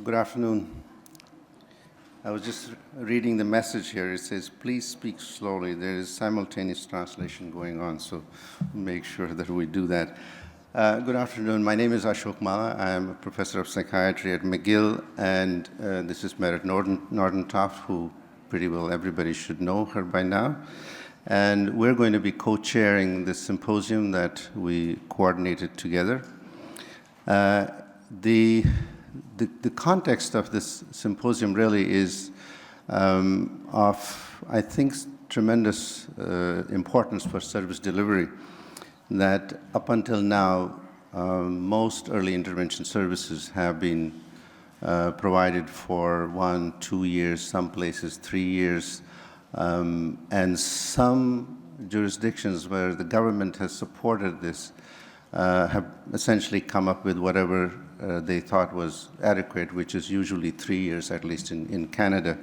Good afternoon. I was just reading the message here. It says, please speak slowly. There is simultaneous translation going on, so make sure that we do that. Good afternoon. My name is Ashok Mala. I am a professor of psychiatry at McGill, and this is Marriott Nordentoft, who pretty well everybody should know her by now. And we're going to be co-chairing this symposium that we coordinated together. The context of this symposium really is of, I think, tremendous importance for service delivery, that up until now, most early intervention services have been provided for 1, 2 years, some places 3 years, and some jurisdictions where the government has supported this have essentially come up with whatever they thought was adequate, which is usually 3 years, at least in Canada.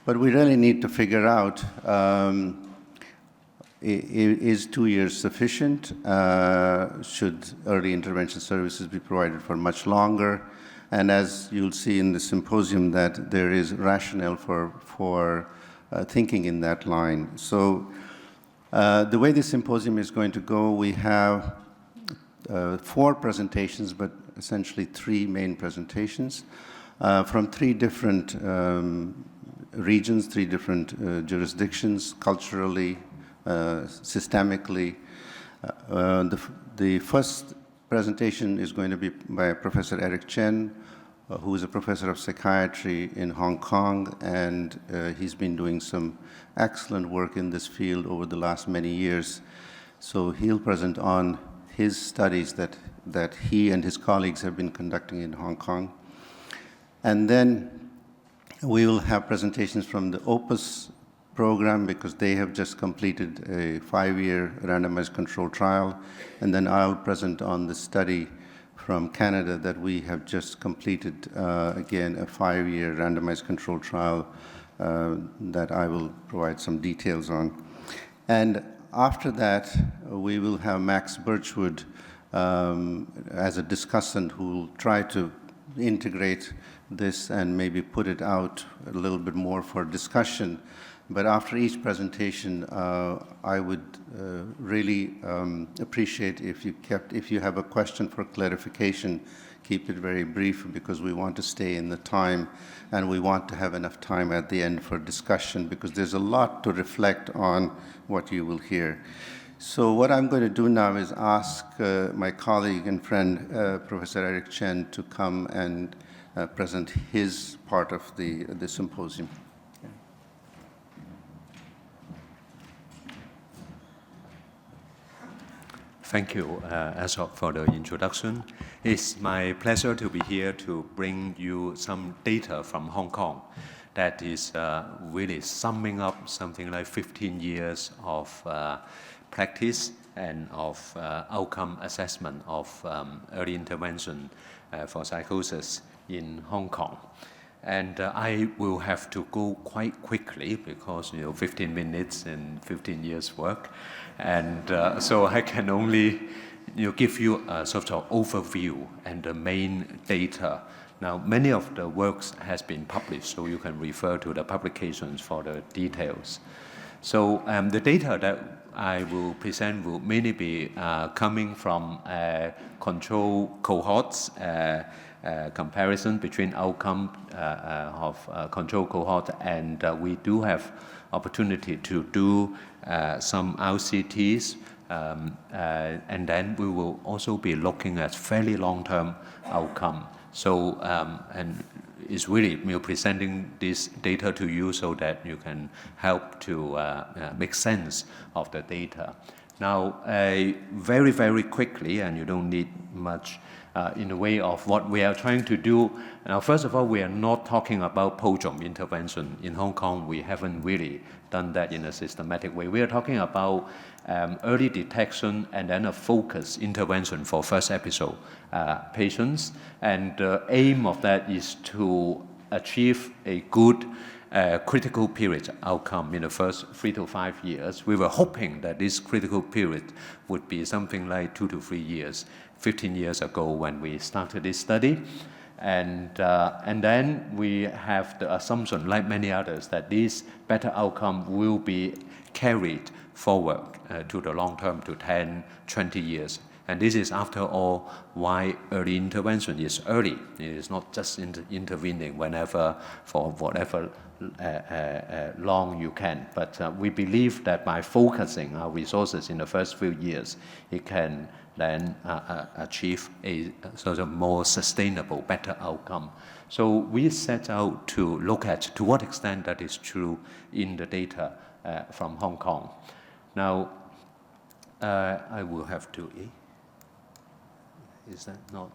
But we really need to figure out, is 2 years sufficient? Should early intervention services be provided for much longer? And as you'll see in the symposium, that there is rationale for thinking in that line. So the way this symposium is going to go, we have 4 presentations, but essentially 3 main presentations from 3 different regions, 3 different jurisdictions, culturally, systemically. The first presentation is going to be by Professor Eric Chen, who is a professor of psychiatry in Hong Kong, and he's been doing some excellent work in this field over the last many years. So he'll present on his studies that he and his colleagues have been conducting in Hong Kong. And then we will have presentations from the Opus program, because they have just completed a 5-year randomized controlled trial. And then I'll present on the study from Canada that we have just completed, again, a 5-year randomized controlled trial that I will provide some details on. And after that, we will have Max Birchwood as a discussant who will try to integrate this and maybe put it out a little bit more for discussion. But after each presentation, I would really appreciate if you have a question for clarification, keep it very brief, because we want to stay in the time, and we want to have enough time at the end for discussion, because there's a lot to reflect on what you will hear. So what I'm going to do now is ask my colleague and friend, Professor Eric Chen, to come and present his part of the symposium. Thank you, Ashok, for the introduction. It's my pleasure to be here to bring you some data from Hong Kong that is really summing up something like 15 years of practice and of outcome assessment of early intervention for psychosis in Hong Kong. And I will have to go quite quickly because 15 minutes and 15 years work, and so I can only give you a sort of overview and the main data. Now, many of the works has been published, so you can refer to the publications for the details. So the data that I will present will mainly be coming from control cohorts, comparison between outcome of control cohort, and we do have opportunity to do some RCTs, and then we will also be looking at fairly long-term outcome. So and it's really presenting this data to you so that you can help to make sense of the data. Now, very, very quickly, and you don't need much in the way of what we are trying to do. Now, first of all, we are not talking about prodrome intervention. In Hong Kong, we haven't really done that in a systematic way. We are talking about early detection and then a focused intervention for first episode patients. And the aim of that is to achieve a good critical period outcome in the first 3 to 5 years. We were hoping that this critical period would be something like 2 to 3 years, 15 years ago when we started this study. And then we have the assumption, like many others, that this better outcome will be carried forward to the long term, to 10, 20 years. And this is, after all, why early intervention is early. It is not just intervening whenever, for whatever long you can. But we believe that by focusing our resources in the first few years, it can then achieve a sort of more sustainable, better outcome. So we set out to look at to what extent that is true in the data from Hong Kong. Now, I will have to... Is that not...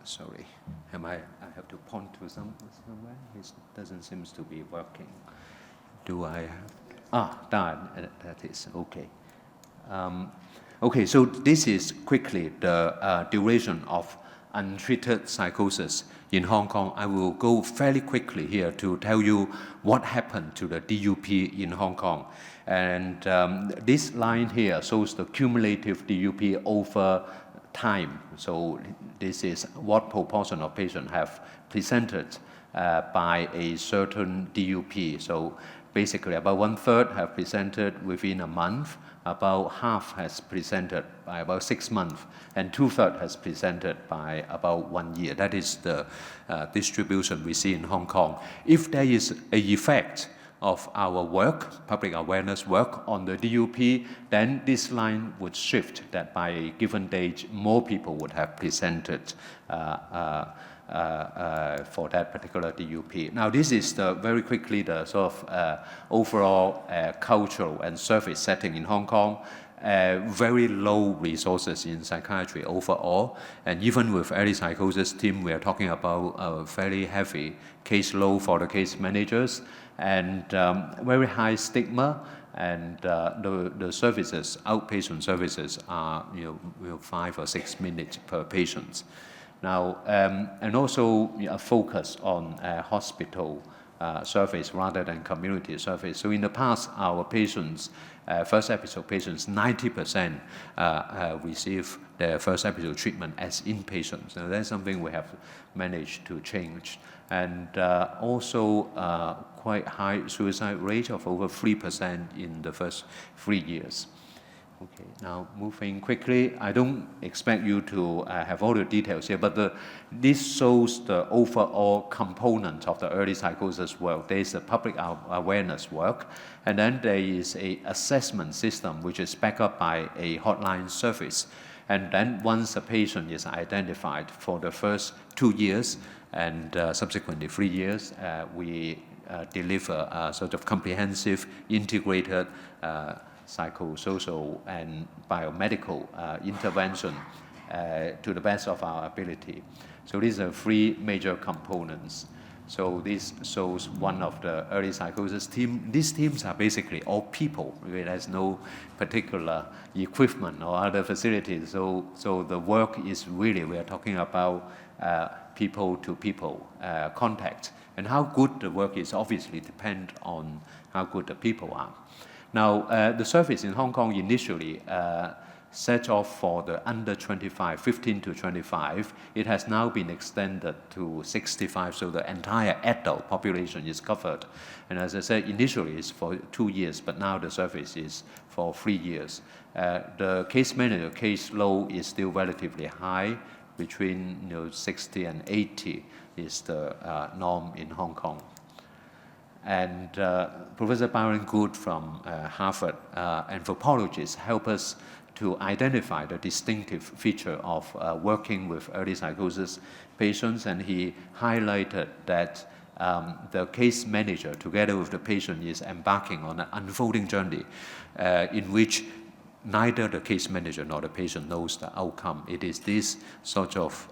Sorry, I have to point to somewhere? It doesn't seem to be working. Do I have... that is, okay. Okay, so this is quickly the duration of untreated psychosis in Hong Kong. I will go fairly quickly here to tell you what happened to the DUP in Hong Kong. And this line here shows the cumulative DUP over time. So this is what proportion of patients have presented by a certain DUP. So basically about 1/3 have presented within a month, about half has presented by about 6 months, and 2/3 has presented by about 1 year. That is the distribution we see in Hong Kong. If there is an effect of our work, public awareness work on the DUP, then this line would shift, that by a given date, more people would have presented for that particular DUP. Now, this is very quickly the sort of overall cultural and service setting in Hong Kong. Very low resources in psychiatry overall, and even with early psychosis team, we are talking about a fairly heavy caseload for the case managers, and very high stigma, and the services, outpatient services, are 5 or 6 minutes per patient. Now, and also a focus on hospital service rather than community service. So in the past, our patients, first episode patients, 90% receive their first episode treatment as inpatients. So that's something we have managed to change. And also quite high suicide rate of over 3% in the first 3 years. Okay, now moving quickly, I don't expect you to have all the details here, but this shows the overall component of the early psychosis work. There is the public awareness work, and then there is an assessment system which is backed up by a hotline service. And then once a patient is identified for the first 2 years and subsequently 3 years, we deliver a sort of comprehensive, integrated psychosocial and biomedical intervention to the best of our ability. So these are 3 major components. So this shows one of the early psychosis team. These teams are basically all people. There's no particular equipment or other facilities. So the work is really, we are talking about people-to-people contact. And how good the work is obviously depends on how good the people are. Now, the service in Hong Kong initially set off for the under 25, 15 to 25. It has now been extended to 65, so the entire adult population is covered. And as I said, initially it's for 2 years, but now the service is for 3 years. The case manager caseload is still relatively high, between 60 and 80 is the norm in Hong Kong. And Professor Byron Good from Harvard, anthropologist, helped us to identify the distinctive feature of working with early psychosis patients, and he highlighted that the case manager, together with the patient, is embarking on an unfolding journey in which neither the case manager nor the patient knows the outcome. It is this sort of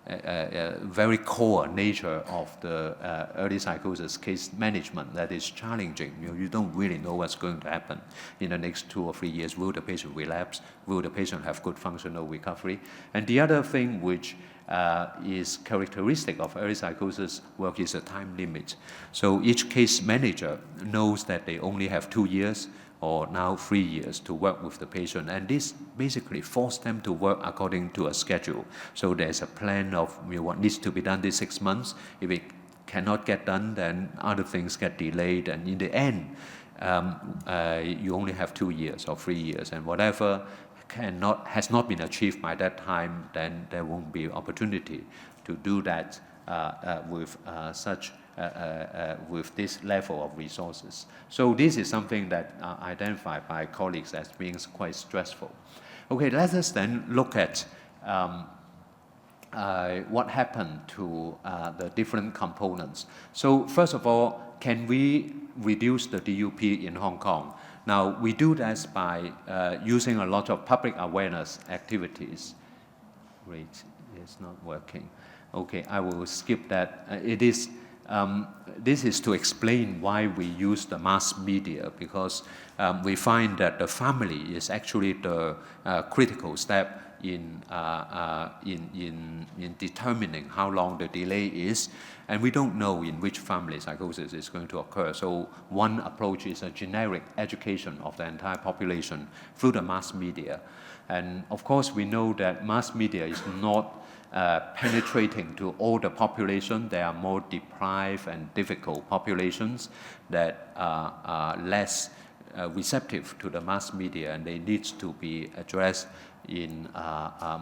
very core nature of the early psychosis case management that is challenging. You don't really know what's going to happen in the next 2 or 3 years. Will the patient relapse? Will the patient have good functional recovery? And the other thing which is characteristic of early psychosis work is a time limit. So each case manager knows that they only have 2 years or now 3 years to work with the patient. And this basically forced them to work according to a schedule. So there's a plan of what needs to be done this 6 months. If it cannot get done, then other things get delayed. And in the end, you only have 2 years or 3 years. And whatever has not been achieved by that time, then there won't be opportunity to do that with with this level of resources. So this is something that identified by colleagues as being quite stressful. Okay, let us then look at what happened to the different components. So first of all, can we reduce the DUP in Hong Kong? Now, we do this by using a lot of public awareness activities. Great, it's not working. Okay, I will skip that. This is to explain why we use the mass media, because we find that the family is actually the critical step in determining how long the delay is, and we don't know in which family psychosis is going to occur. So one approach is a generic education of the entire population through the mass media. And of course, we know that mass media is not penetrating to all the population. There are more deprived and difficult populations that are less receptive to the mass media, and they need to be addressed in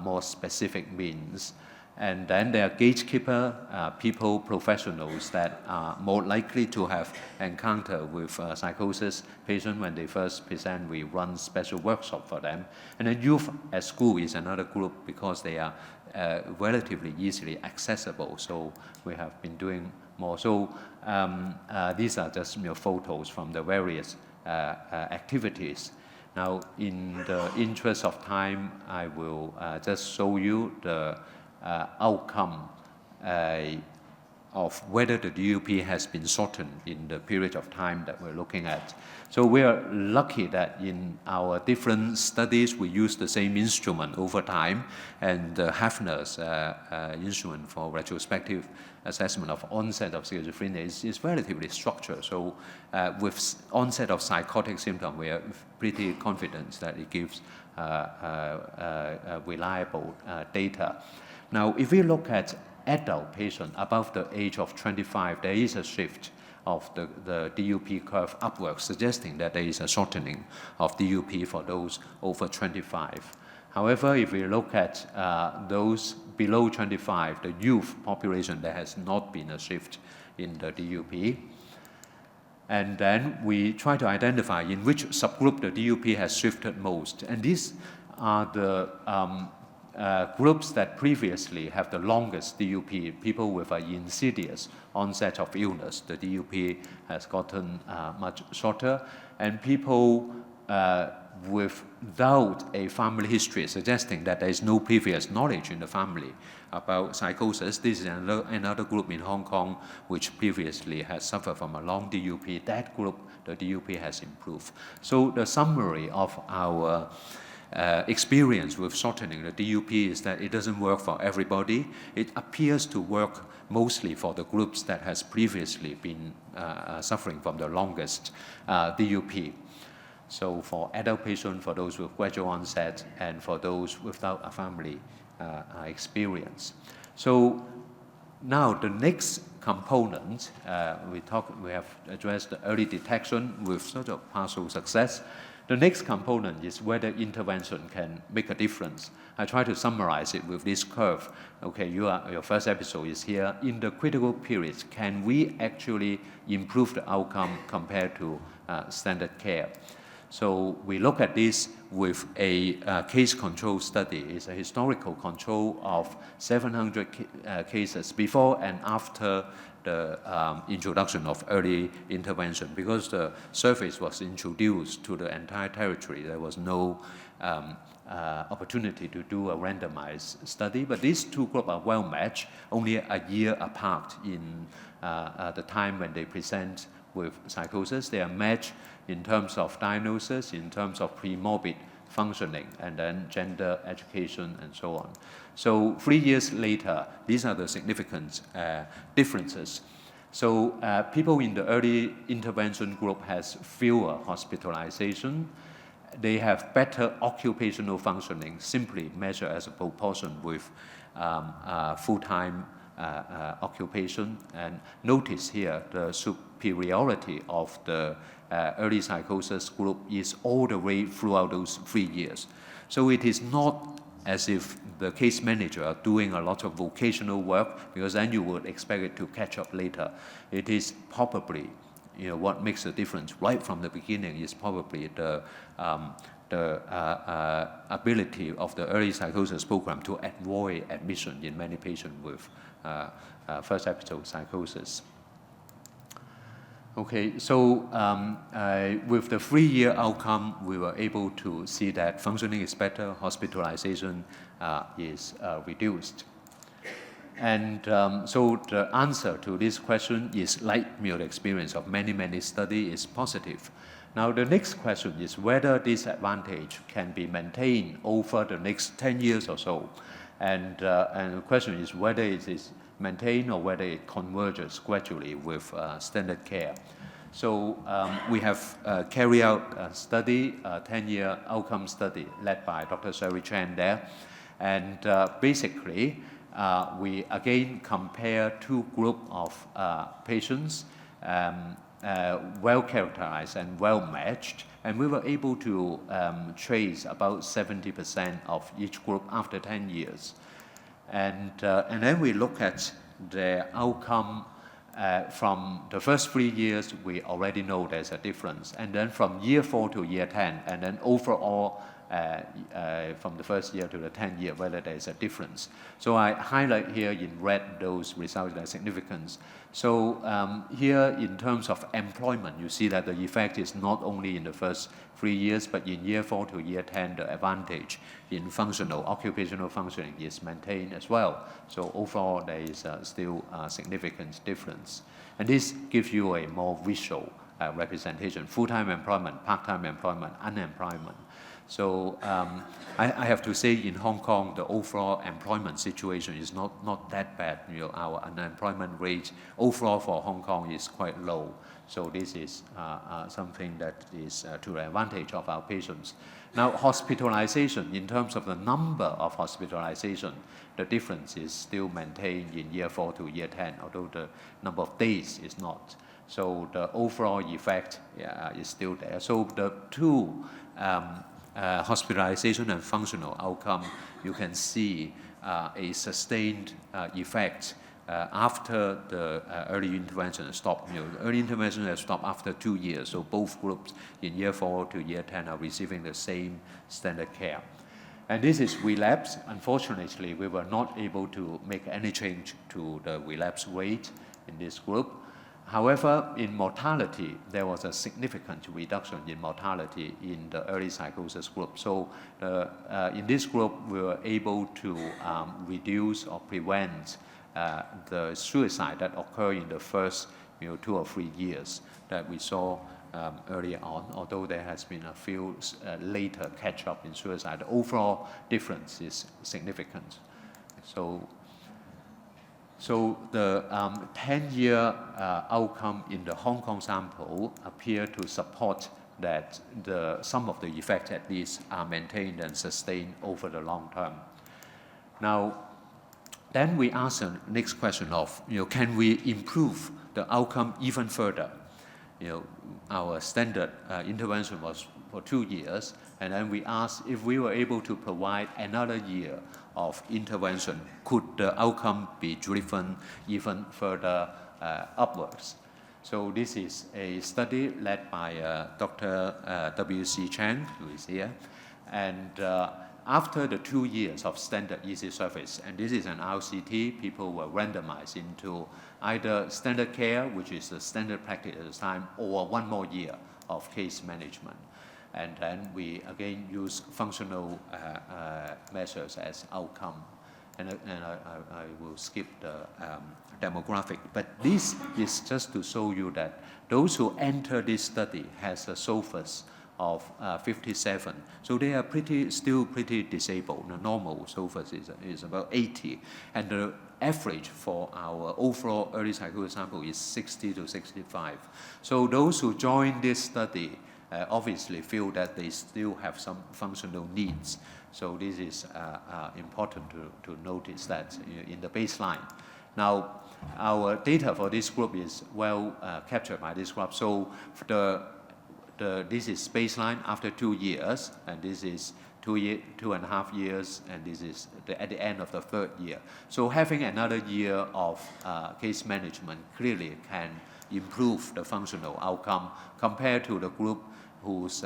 more specific means. And then there are gatekeeper people, professionals that are more likely to have encounter with psychosis patients when they first present. We run special workshop for them. And then youth at school is another group because they are relatively easily accessible. So we have been doing more. So these are just photos from the various activities. Now, in the interest of time, I will just show you the outcome of whether the DUP has been shortened in the period of time that we're looking at. So we are lucky that in our different studies, we use the same instrument over time, and the Hafner's instrument for retrospective assessment of onset of schizophrenia is relatively structured. So with onset of psychotic symptom, we are pretty confident that it gives reliable data. Now, if we look at adult patients above the age of 25, there is a shift of the DUP curve upwards, suggesting that there is a shortening of DUP for those over 25. However, if we look at those below 25, the youth population, there has not been a shift in the DUP. And then we try to identify in which subgroup the DUP has shifted most. And these are the groups that previously have the longest DUP, people with an insidious onset of illness. The DUP has gotten much shorter, and people without a family history, suggesting that there is no previous knowledge in the family about psychosis. This is another group in Hong Kong which previously has suffered from a long DUP. That group, the DUP has improved. So the summary of our experience with shortening the DUP is that it doesn't work for everybody. It appears to work mostly for the groups that has previously been suffering from the longest DUP. So for adult patients, for those with gradual onset, and for those without a family experience. So now the next component, we have addressed the early detection with sort of partial success. The next component is whether intervention can make a difference. I try to summarize it with this curve. Okay, your first episode is here. In the critical periods, can we actually improve the outcome compared to standard care? So we look at this with a case control study. It's a historical control of 700 cases before and after the introduction of early intervention. Because the service was introduced to the entire territory, there was no opportunity to do a randomized study. But these two groups are well matched, only a year apart in the time when they present with psychosis. They are matched in terms of diagnosis, in terms of premorbid functioning, and then gender, education, and so on. So 3 years later, these are the significant differences. So people in the early intervention group has fewer hospitalization. They have better occupational functioning, simply measured as a proportion with full-time occupation. And notice here the superiority of the early psychosis group is all the way throughout those 3 years. So it is not as if the case manager are doing a lot of vocational work, because then you would expect it to catch up later. It is probably, what makes a difference right from the beginning is probably the ability of the early psychosis program to avoid admission in many patients with first episode psychosis. Okay, so with the 3-year outcome, we were able to see that functioning is better, hospitalization is reduced. And so the answer to this question is, like the experience of many studies, is positive. Now the next question is whether this advantage can be maintained over the next 10 years or so. And the question is whether it is maintained or whether it converges gradually with standard care. So we have carried out a study, a 10-year outcome study led by Dr. Sherry Chen there. And basically, we again compare two groups of patients, well characterized and well matched, and we were able to trace about 70% of each group after 10 years. And then we look at the outcome from the first 3 years. We already know there's a difference, and then from year 4 to year 10, and then overall from the first year to the 10th year, whether there's a difference. So I highlight here in red those results that are significant. So here in terms of employment, you see that the effect is not only in the first 3 years, but in year 4 to year 10, the advantage in occupational functioning is maintained as well. So overall, there is still a significant difference. And this gives you a more visual representation: full-time employment, part-time employment, unemployment. So I have to say, in Hong Kong, the overall employment situation is not that bad. Our unemployment rate overall for Hong Kong is quite low. So this is something that is to the advantage of our patients. Now, hospitalization, in terms of the number of hospitalization, the difference is still maintained in year 4 to year 10, although the number of days is not. So the overall effect is still there. So the two hospitalization and functional outcome, you can see a sustained effect after the early intervention stopped. Early intervention has stopped after 2 years, so both groups in year 4 to year 10 are receiving the same standard care. And this is relapse. Unfortunately, we were not able to make any change to the relapse rate in this group. However, in mortality, there was a significant reduction in mortality in the early psychosis group. So in this group, we were able to reduce or prevent the suicide that occurred in the first 2 or 3 years that we saw earlier on, although there has been a few later catch-up in suicide. The overall difference is significant. So the 10-year outcome in the Hong Kong sample appear to support that some of the effects at least are maintained and sustained over the long term. Now, then we ask the next question of, can we improve the outcome even further? Our standard intervention was for 2 years, and then we asked if we were able to provide another year of intervention, could the outcome be driven even further upwards? So this is a study led by Dr. W.C. Chang, who is here. And after the 2 years of standard easy service, and this is an RCT, people were randomized into either standard care, which is the standard practice at the time, or 1 more year of case management. And then we again use functional measures as outcome. And I will skip the demographic. But this is just to show you that those who enter this study has a SOFAS of 57. So they are still pretty disabled. The normal SOFAs is about 80, and the average for our overall early psychosis sample is 60 to 65. So those who join this study obviously feel that they still have some functional needs. So this is important to notice that in the baseline. Now, our data for this group is well captured by this graph. So this is baseline after 2 years, and this is 2.5 years, and this is at the end of the 3rd year. So having another year of case management clearly can improve the functional outcome compared to the group whose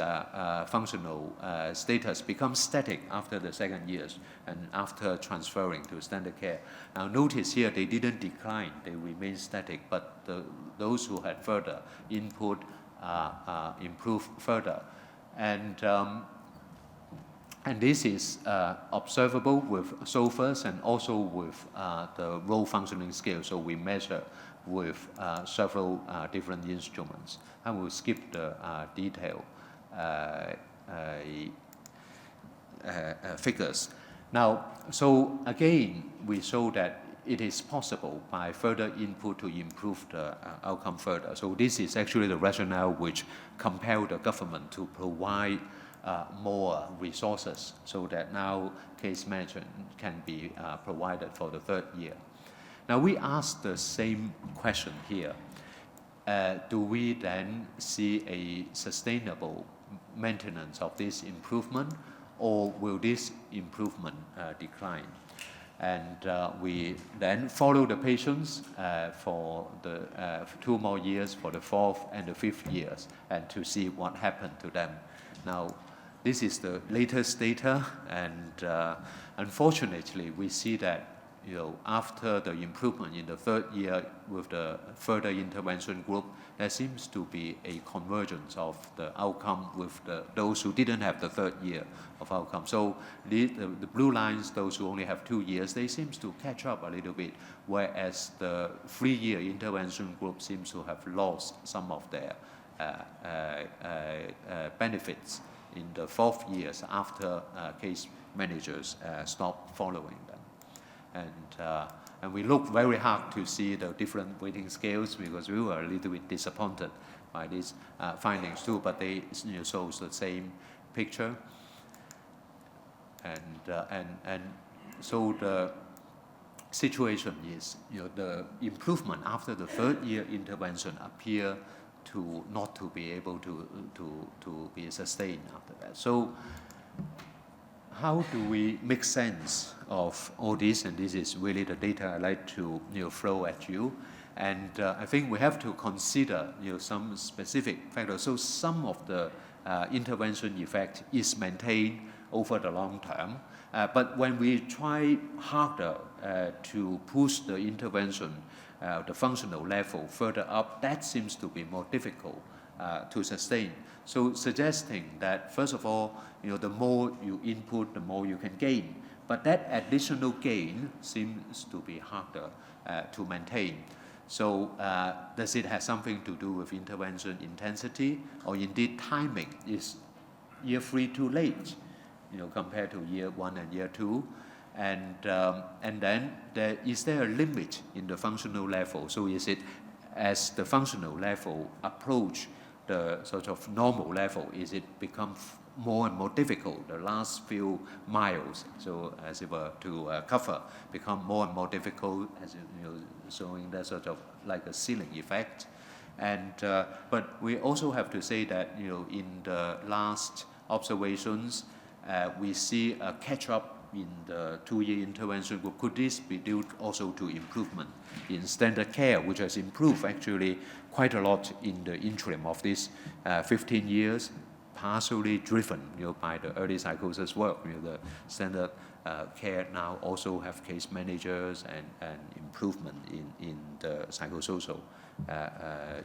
functional status becomes static after the 2nd year and after transferring to standard care. Now notice here they didn't decline, they remain static, but those who had further input improved further. And this is observable with SOFAs and also with the role functioning scale. So we measure with several different instruments. I will skip the detail figures. Now, so again, we show that it is possible by further input to improve the outcome further. So this is actually the rationale which compelled the government to provide more resources so that now case management can be provided for the 3rd year. Now we ask the same question here. Do we then see a sustainable maintenance of this improvement, or will this improvement decline? And we then follow the patients for the 2 more years, for the 4th and the 5th years, and to see what happened to them. Now, this is the latest data, and unfortunately, we see that after the improvement in the 3rd year with the further intervention group, there seems to be a convergence of the outcome with those who didn't have the 3rd year of outcome. So the blue lines, those who only have 2 years, they seem to catch up a little bit, whereas the 3-year intervention group seems to have lost some of their benefits in the 4th years after case managers stop following them. And we look very hard to see the different weighting scales because we were a little bit disappointed by these findings too, but they show the same picture. And so the situation is, the improvement after the 3rd year intervention appear to not to be able to be sustained after that. So how do we make sense of all this? And this is really the data I like to throw at you. And I think we have to consider some specific factors. So some of the intervention effect is maintained over the long term. But when we try harder to push the intervention, the functional level further up, that seems to be more difficult to sustain. So suggesting that, first of all, the more you input, the more you can gain. But that additional gain seems to be harder to maintain. So does it have something to do with intervention intensity, or indeed timing? Is year 3 too late, compared to year 1 and year 2? And then is there a limit in the functional level? So is it as the functional level approach the sort of normal level, is it become more and more difficult, the last few miles, so as it were, to cover, become more and more difficult, as showing that sort of like a ceiling effect. And but we also have to say that in the last observations, we see a catch-up in the 2-year intervention group. Could this be due also to improvement in standard care, which has improved actually quite a lot in the interim of these 15 years, partially driven by the early psychosis work. The standard care now also have case managers and improvement in the psychosocial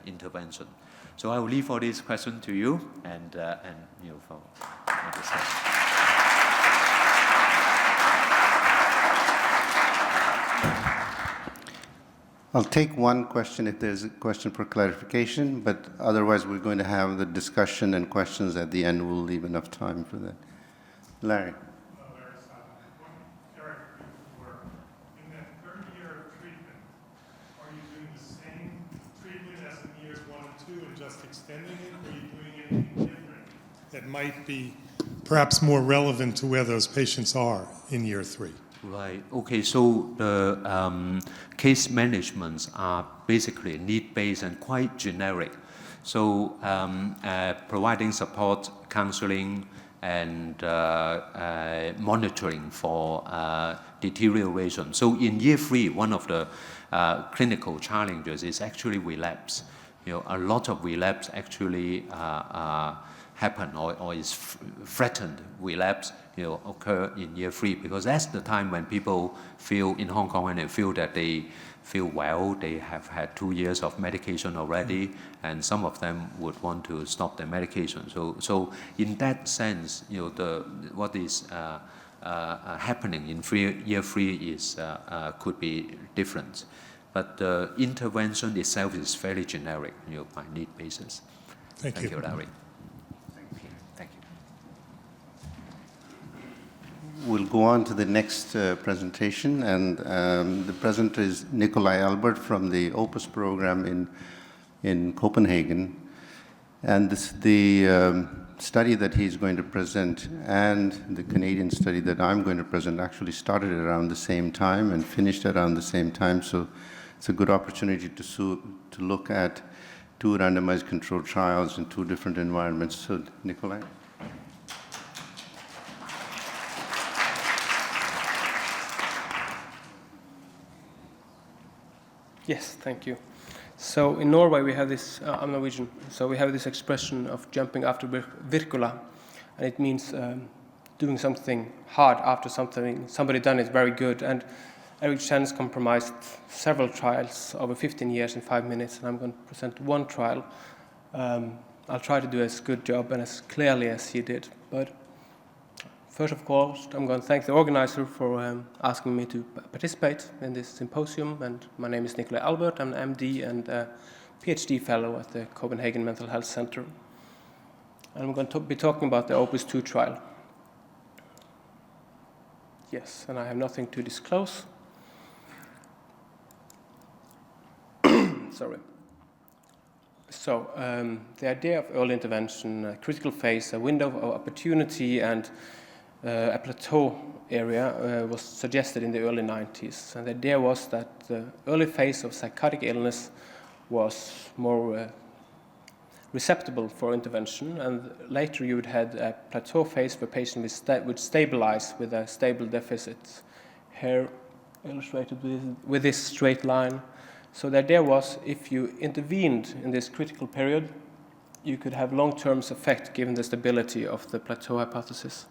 intervention. So I will leave all these questions to you and for discussion. I'll take one question if there's a question for clarification, but otherwise we're going to have the discussion and questions at the end. We'll leave enough time for that. Larry. Eric, in that third year of treatment, are you doing the same treatment as in years 1 and 2 and just extending it, or are you doing anything different that might be perhaps more relevant to where those patients are in year 3? Right. Okay. So the case managements are basically need-based and quite generic. So providing support, counseling, and monitoring for deterioration. So in year 3, one of the clinical challenges is actually relapse. A lot of relapse actually happen or is threatened relapse occur in year 3, because that's the time when people feel in Hong Kong, and they feel that they feel well, they have had 2 years of medication already, and some of them would want to stop their medication. So in that sense, what is happening in year 3 is could be different, but the intervention itself is fairly generic, by need basis. Thank you, Larry. We'll go on to the next presentation, and the presenter is Nikolai Albert from the Opus program in Copenhagen. And the study that he's going to present and the Canadian study that I'm going to present actually started around the same time and finished around the same time, so it's a good opportunity to look at 2 randomized controlled trials in 2 different environments. So, Nikolai. Yes, thank you. So in Norway we have this, I'm Norwegian, so we have this expression of jumping after Virkola, and it means doing something hard after somebody done it very good. And Erik Chen's compromised several trials over 15 years in 5 minutes, and I'm going to present one trial. I'll try to do as good job and as clearly as he did. But first of all, I'm going to thank the organizer for asking me to participate in this symposium. And my name is Nikolai Albert. I'm an MD and a PhD fellow at the Copenhagen Mental Health Center. And I'm going to be talking about the Opus 2 trial. Yes, and I have nothing to disclose. Sorry. So the idea of early intervention, a critical phase, a window of opportunity, and a plateau area was suggested in the early 90s. And the idea was that the early phase of psychotic illness was more receptible for intervention, and later you would have a plateau phase where patients would stabilize with a stable deficit. Here illustrated with this straight line. So the idea was, if you intervened in this critical period, you could have long-term effect given the stability of the plateau hypothesis.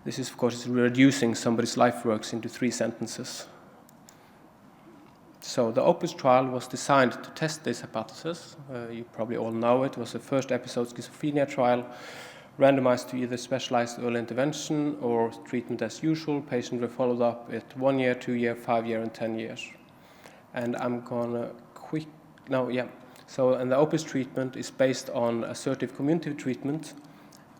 This is, of course, reducing somebody's life works into 3 sentences. So the Opus trial was designed to test this hypothesis. You probably all know it. It was the first episode schizophrenia trial, randomized to either specialized early intervention or treatment as usual. Patients were followed up at 1 year, 2 year, 5 year, and 10 years. And I'm gonna and the Opus treatment is based on assertive community treatment,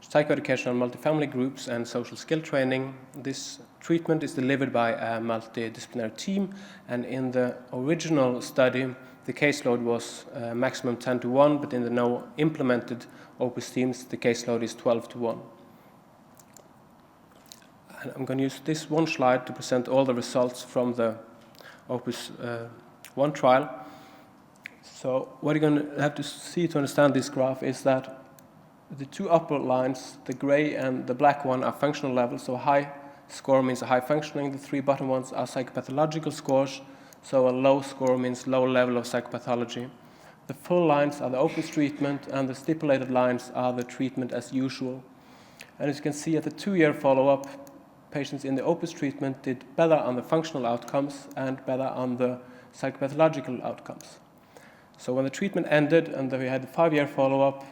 psychoeducation on multifamily groups, and social skill training. This treatment is delivered by a multidisciplinary team, and in the original study, the caseload was maximum 10-1, but in the now implemented Opus teams, the caseload is 12-1. And I'm going to use this one slide to present all the results from the Opus 1 trial. So what you're going to have to see to understand this graph is that the 2 upper lines, the gray and the black one, are functional levels. So a high score means a high functioning. The 3 bottom ones are psychopathological scores. So a low score means low level of psychopathology. The full lines are the Opus treatment, and the stipulated lines are the treatment as usual. And as you can see at the 2-year follow-up, patients in the Opus treatment did better on the functional outcomes and better on the psychopathological outcomes. So when the treatment ended and we had the 5-year follow-up,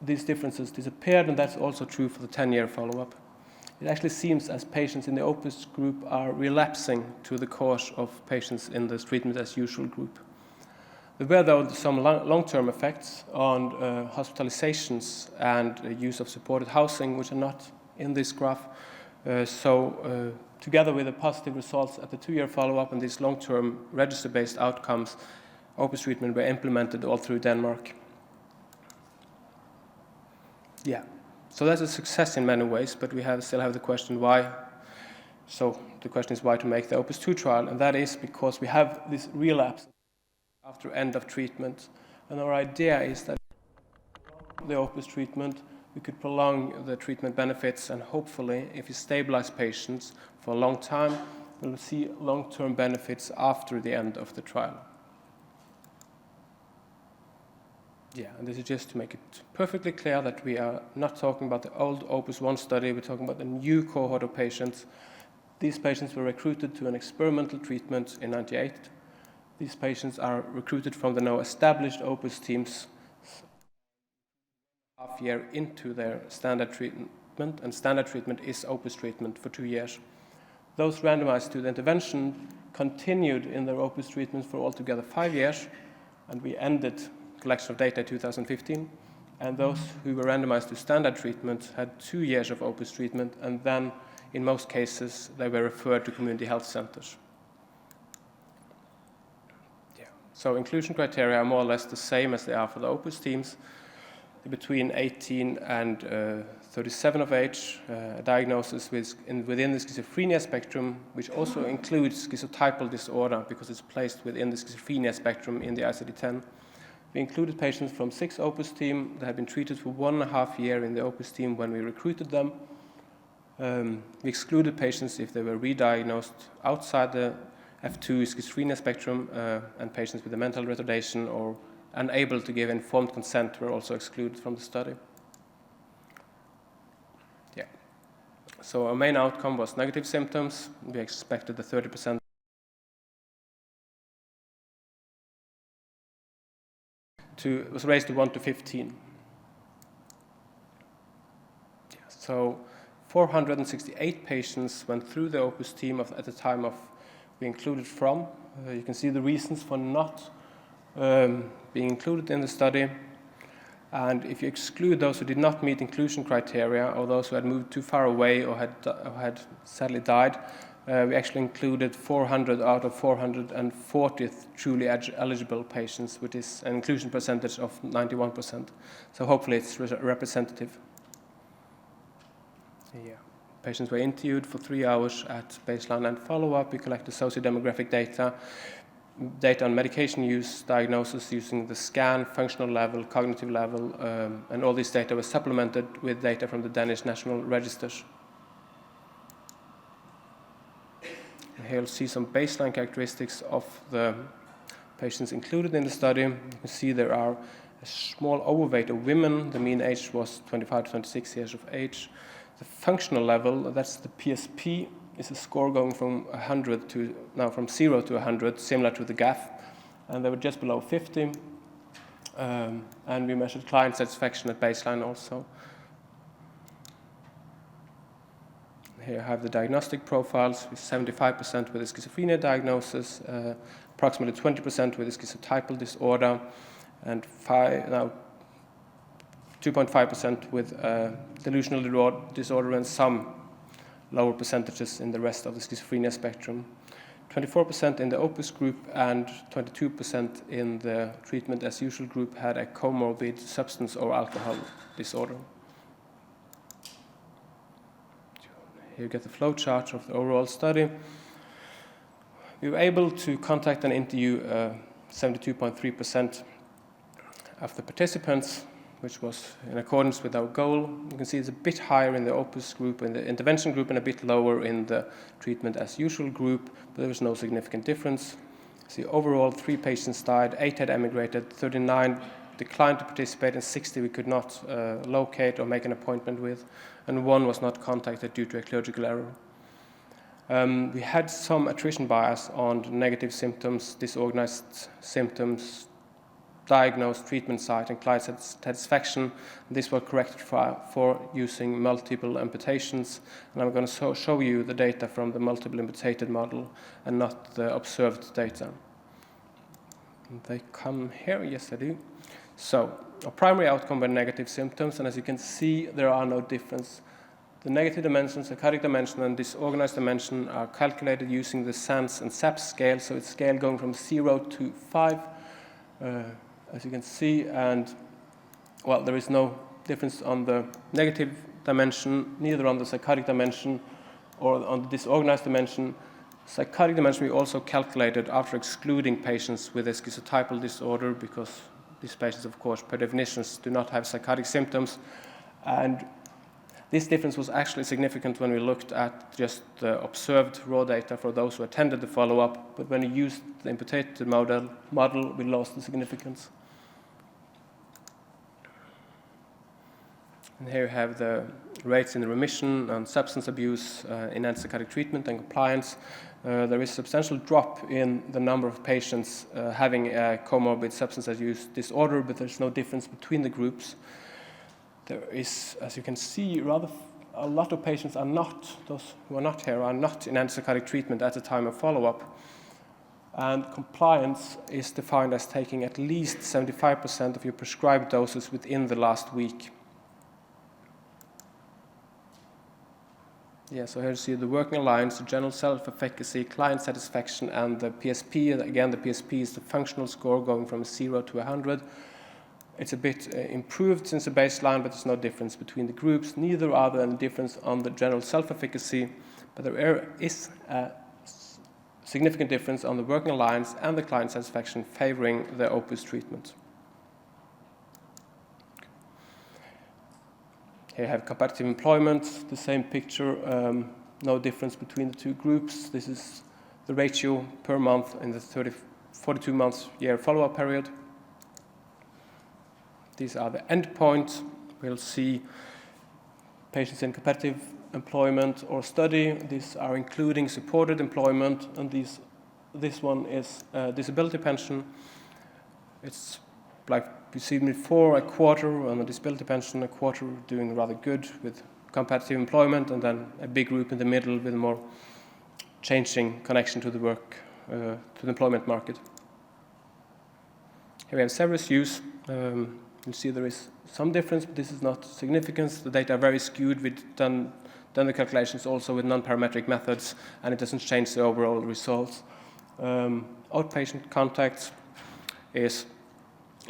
these differences disappeared, and that's also true for the 10-year follow-up. it actually seems as patients in the Opus group are relapsing to the course of patients in the treatment as usual group. There were, though, some long-term effects on hospitalizations and use of supported housing, which are not in this graph. Together with the positive results at the 2-year follow-up and these long-term register-based outcomes, Opus treatment were implemented all through Denmark. Yeah, so that's a success in many ways, but we still have the question why. So the question is why to make the Opus 2 trial, and that is because we have this relapse after end of treatment. And our idea is that the Opus treatment, we could prolong the treatment benefits, and hopefully, if we stabilize patients for a long time, we'll see long-term benefits after the end of the trial. Yeah, and this is just to make it perfectly clear that we are not talking about the old Opus 1 study, we're talking about the new cohort of patients. These patients were recruited to an experimental treatment in 1998. These patients are recruited from the now established Opus teams half year into their standard treatment, and standard treatment is Opus treatment for 2 years. Those randomized to the intervention continued in their Opus treatment for altogether 5 years, and we ended collection of data in 2015. And those who were randomized to standard treatment had 2 years of Opus treatment, and then in most cases they were referred to community health centers. So inclusion criteria are more or less the same as they are for the Opus teams. Between 18 and 37 of age, a diagnosis within the schizophrenia spectrum, which also includes schizotypal disorder because it's placed within the schizophrenia spectrum in the ICD-10. We included patients from 6 Opus team that had been treated for 1.5 years in the Opus team when we recruited them. We excluded patients if they were re-diagnosed outside the F2 schizophrenia spectrum, and patients with a mental retardation or unable to give informed consent were also excluded from the study. Yeah. So our main outcome was negative symptoms. We expected the 30% was raised to 1 to 15. Yeah. So 468 patients went through the Opus team at the time of we included from. You can see the reasons for not being included in the study. And if you exclude those who did not meet inclusion criteria or those who had moved too far away or had sadly died, we actually included 400 out of 440 truly eligible patients, which is an inclusion percentage of 91%. So hopefully it's representative. Yeah. Patients were interviewed for 3 hours at baseline and follow-up. We collected sociodemographic data on medication use, diagnosis using the scan, functional level, cognitive level, and all this data was supplemented with data from the Danish National Registers. Here you'll see some baseline characteristics of the patients included in the study. You can see there are a small overweight of women. The mean age was 25 to 26 years of age. The functional level, that's the PSP, is a score going from 100 to, now from 0 to 100, similar to the GAF, and they were just below 50. And we measured client satisfaction at baseline also. Here I have the diagnostic profiles, with 75% with a schizophrenia diagnosis, approximately 20% with a schizotypal disorder, and 2.5% with delusional disorder, and some lower percentages in the rest of the schizophrenia spectrum. 24% in the Opus group and 22% in the treatment as usual group had a comorbid substance or alcohol disorder. Here you get the flow chart of the overall study. We were able to contact and interview 72.3% of the participants, which was in accordance with our goal. You can see it's a bit higher in the Opus group, in the intervention group, and a bit lower in the treatment as usual group, but there was no significant difference. See, overall, 3 patients died, 8 had emigrated, 39 declined to participate, and 60 we could not locate or make an appointment with, and 1 was not contacted due to a clerical error. We had some attrition bias on negative symptoms, disorganized symptoms, diagnosed, treatment site, and client satisfaction. This was corrected for using multiple imputations, and I'm going to show you the data from the multiple imputated model and not the observed data. They come here, yes I do. So, a primary outcome were negative symptoms, and as you can see, there are no difference. The negative dimension, psychotic dimension, and disorganized dimension are calculated using the SANS and SAPS scale, so it's scale going from 0 to 5, as you can see, and well, there is no difference on the negative dimension, neither on the psychotic dimension or on the disorganized dimension. Psychotic dimension we also calculated after excluding patients with a schizotypal disorder, because these patients, of course, per definition, do not have psychotic symptoms. And this difference was actually significant when we looked at just the observed raw data for those who attended the follow-up, but when we used the imputated model, we lost the significance. And here you have the rates in remission and substance abuse in antipsychotic treatment and compliance. There is a substantial drop in the number of patients having a comorbid substance abuse disorder, but there's no difference between the groups. There is, as you can see, rather a lot of patients are not, those who are not here, are not in antipsychotic treatment at the time of follow-up. And compliance is defined as taking at least 75% of your prescribed doses within the last week. Yeah, so here you see the working alliance, the general self-efficacy, client satisfaction, and the PSP. Again, the PSP is the functional score going from 0 to 100. It's a bit improved since the baseline, but there's no difference between the groups. Neither are there any difference on the general self-efficacy, but there is a significant difference on the working alliance and the client satisfaction favoring the Opus treatment. Here you have comparative employment, the same picture, no difference between the two groups. This is the ratio per month in the 42 months year follow-up period. These are the endpoints. We'll see patients in comparative employment or study. These are including supported employment, and this one is disability pension. It's like we've seen before, a quarter on a disability pension, a quarter doing rather good with comparative employment, and then a big group in the middle with a more changing connection to the work, to the employment market. Here we have service use. You see there is some difference, but this is not significant. The data are very skewed. We've done the calculations also with non-parametric methods, and it doesn't change the overall results. Outpatient contacts is,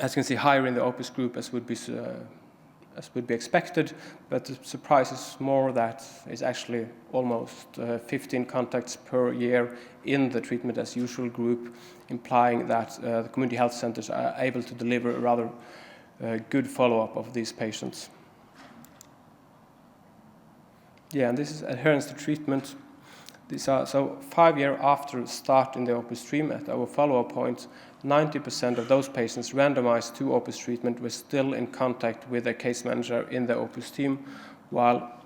as you can see, higher in the Opus group as would be expected, but the surprise is more that it's actually almost 15 contacts per year in the treatment as usual group, implying that the community health centers are able to deliver a rather good follow-up of these patients. Yeah, and this is adherence to treatment. These are, so 5 years after start in the Opus stream, at our follow-up point, 90% of those patients randomized to Opus treatment were still in contact with a case manager in the Opus team, while,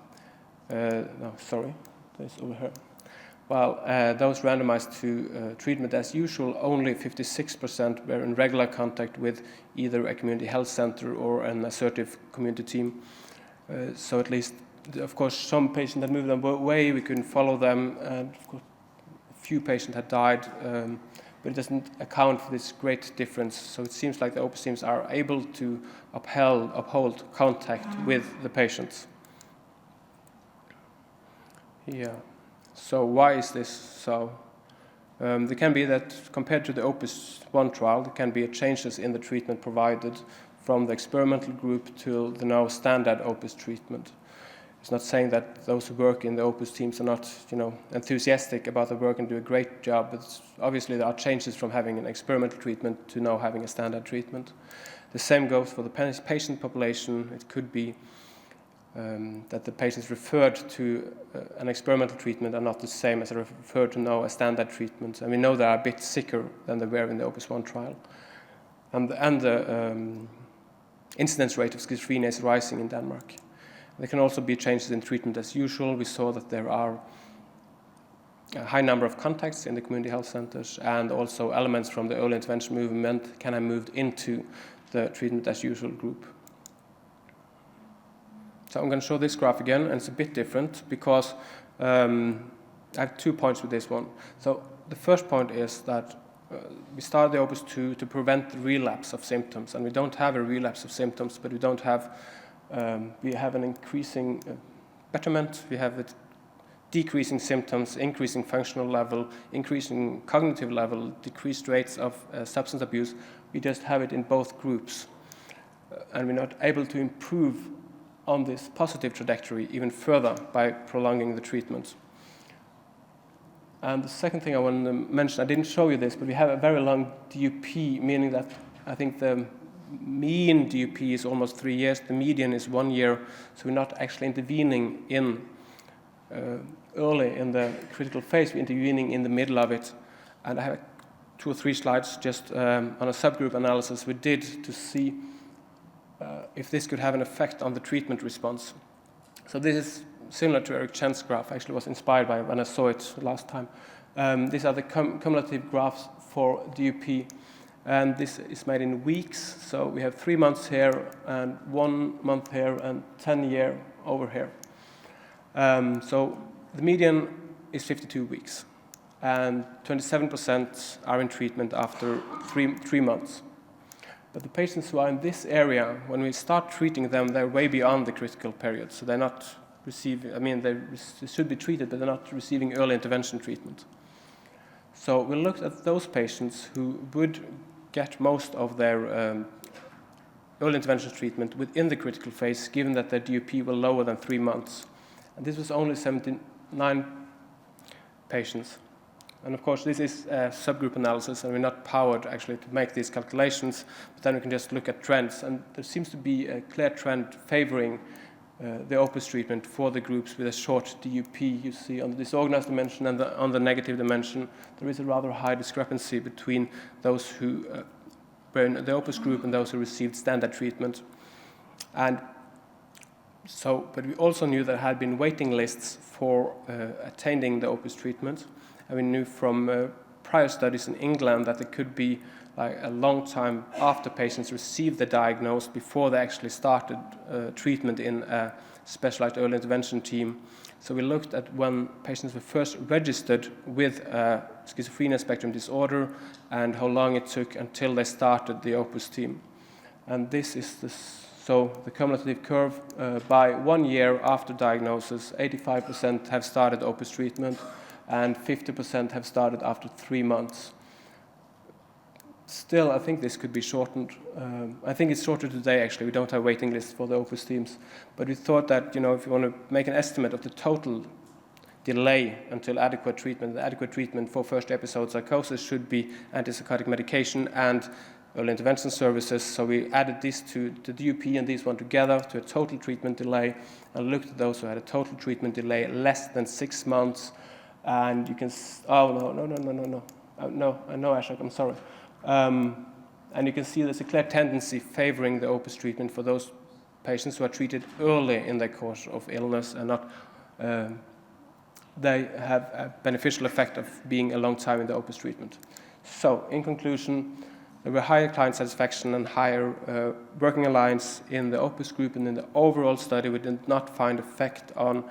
while those randomized to treatment as usual, only 56% were in regular contact with either a community health center or an assertive community team. So at least, of course, some patients had moved away, we couldn't follow them, and of course, a few patients had died, but it doesn't account for this great difference. So it seems like the Opus teams are able to uphold contact with the patients. Yeah. So why is this so? There can be that compared to the Opus 1 trial, there can be changes in the treatment provided from the experimental group to the now standard Opus treatment. It's not saying that those who work in the Opus teams are not, enthusiastic about the work and do a great job, but obviously there are changes from having an experimental treatment to now having a standard treatment. The same goes for the patient population. It could be that the patients referred to an experimental treatment are not the same as referred to now a standard treatment. And we know they are a bit sicker than they were in the Opus 1 trial. And the incidence rate of schizophrenia is rising in Denmark. There can also be changes in treatment as usual. We saw that there are a high number of contacts in the community health centers, and also elements from the early intervention movement can have moved into the treatment as usual group. So I'm going to show this graph again, and it's a bit different because I have 2 points with this one. So the first point is that we started the Opus 2 to prevent the relapse of symptoms, and we don't have a relapse of symptoms, but we have an increasing betterment. We have it decreasing symptoms, increasing functional level, increasing cognitive level, decreased rates of substance abuse. We just have it in both groups, and we're not able to improve on this positive trajectory even further by prolonging the treatment. And the second thing I want to mention, I didn't show you this, but we have a very long DUP, meaning that I think the mean DUP is almost 3 years, the median is 1 year, so we're not actually intervening in early in the critical phase, we're intervening in the middle of it. And I have 2 or 3 slides just on a subgroup analysis we did to see if this could have an effect on the treatment response. So this is similar to Eric Chen's graph. I actually was inspired by it when I saw it last time. These are the cumulative graphs for DUP, and this is made in weeks. So we have 3 months here, and 1 month here, and 10 years over here. So the median is 52 weeks, and 27% are in treatment after 3 months. But the patients who are in this area, when we start treating them, they're way beyond the critical period. So they're not receiving, they should be treated, but they're not receiving early intervention treatment. So we looked at those patients who would get most of their early intervention treatment within the critical phase, given that their DUP were lower than 3 months. And this was only 79 patients. And of course, this is a subgroup analysis, and we're not powered actually to make these calculations, but then we can just look at trends. And there seems to be a clear trend favoring the Opus treatment for the groups with a short DUP. You see on the disorganized dimension and on the negative dimension, there is a rather high discrepancy between those who were in the Opus group and those who received standard treatment. And so, but we also knew there had been waiting lists for attaining the Opus treatment. And we knew from prior studies in England that it could be like a long time after patients received the diagnosis before they actually started treatment in a specialized early intervention team. So we looked at when patients were first registered with schizophrenia spectrum disorder and how long it took until they started the Opus team. And this is the cumulative curve. By 1 year after diagnosis, 85% have started Opus treatment, and 50% have started after 3 months. Still, I think this could be shortened. I think it's shorter today, actually. We don't have waiting lists for the Opus teams. But we thought that, if you want to make an estimate of the total delay until adequate treatment, the adequate treatment for first episode psychosis should be antipsychotic medication and early intervention services. So we added these to the DUP and these one together to a total treatment delay, and looked at those who had a total treatment delay less than 6 months. And you can, no, Ashok, I'm sorry. And you can see there's a clear tendency favoring the Opus treatment for those patients who are treated early in their course of illness and not, they have a beneficial effect of being a long time in the Opus treatment. So, in conclusion, there were higher client satisfaction and higher working alliance in the Opus group, and in the overall study we did not find effect on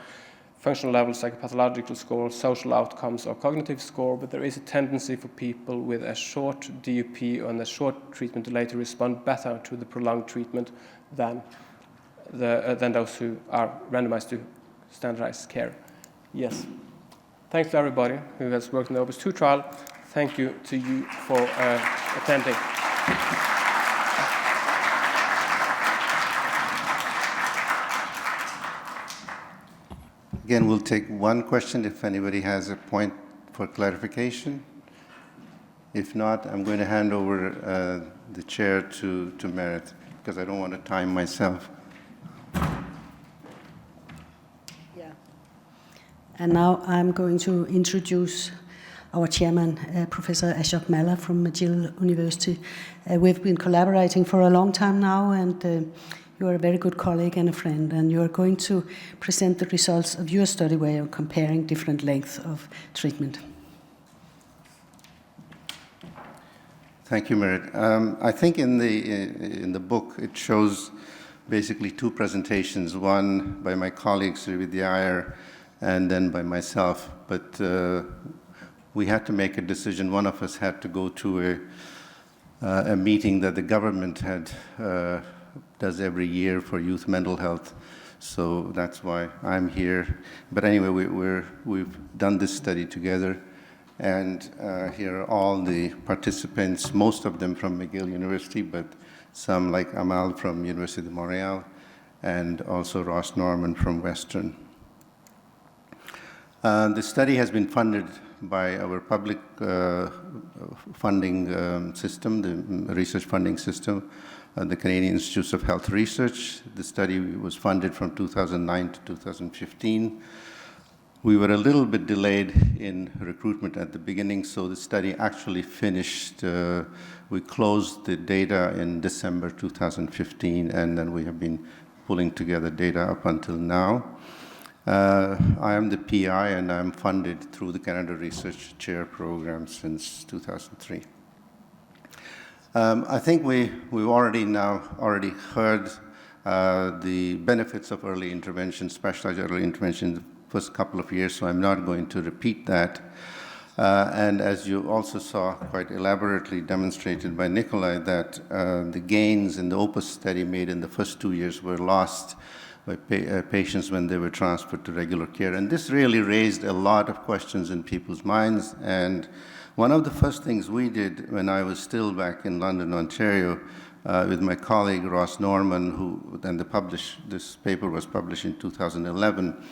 functional level, psychopathological score, social outcomes, or cognitive score, but there is a tendency for people with a short DUP and a short treatment delay to respond better to the prolonged treatment than those who are randomized to standardized care. Yes. Thanks to everybody who has worked in the Opus 2 trial. Thank you to you for attending. Again, we'll take one question if anybody has a point for clarification. If not, I'm going to hand over the chair to Marriott, because I don't want to time myself. Yeah. And now I'm going to introduce our chairman, Professor Ashok Malla from McGill University. We've been collaborating for a long time now, and You are a very good colleague and a friend, and you are going to present the results of your study where you're comparing different lengths of treatment. Thank you, Merit. I think in the book it shows basically two presentations, one by my colleague Srividya Iyer and then by myself. But we had to make a decision. One of us had to go to a meeting that the government does every year for youth mental health. So that's why I'm here. But anyway, we've done this study together. And here are all the participants, most of them from McGill University, but some like Amal from University of Montreal, and also Ross Norman from Western. The study has been funded by our public funding system, the research funding system, the Canadian Institutes of Health Research. The study was funded from 2009 to 2015. We were a little bit delayed in recruitment at the beginning, so the study actually finished. We closed the data in December 2015, and then we have been pulling together data up until now. I am the PI, and I'm funded through the Canada Research Chair Program since 2003. I think we've already heard the benefits of early intervention, specialized early intervention, first couple of years, so I'm not going to repeat that. And as you also saw quite elaborately demonstrated by Nikolai, that the gains in the Opus study made in the first 2 years were lost by patients when they were transferred to regular care. And this really raised a lot of questions in people's minds. And one of the first things we did when I was still back in London, Ontario, with my colleague Ross Norman, who then this paper was published in 2011,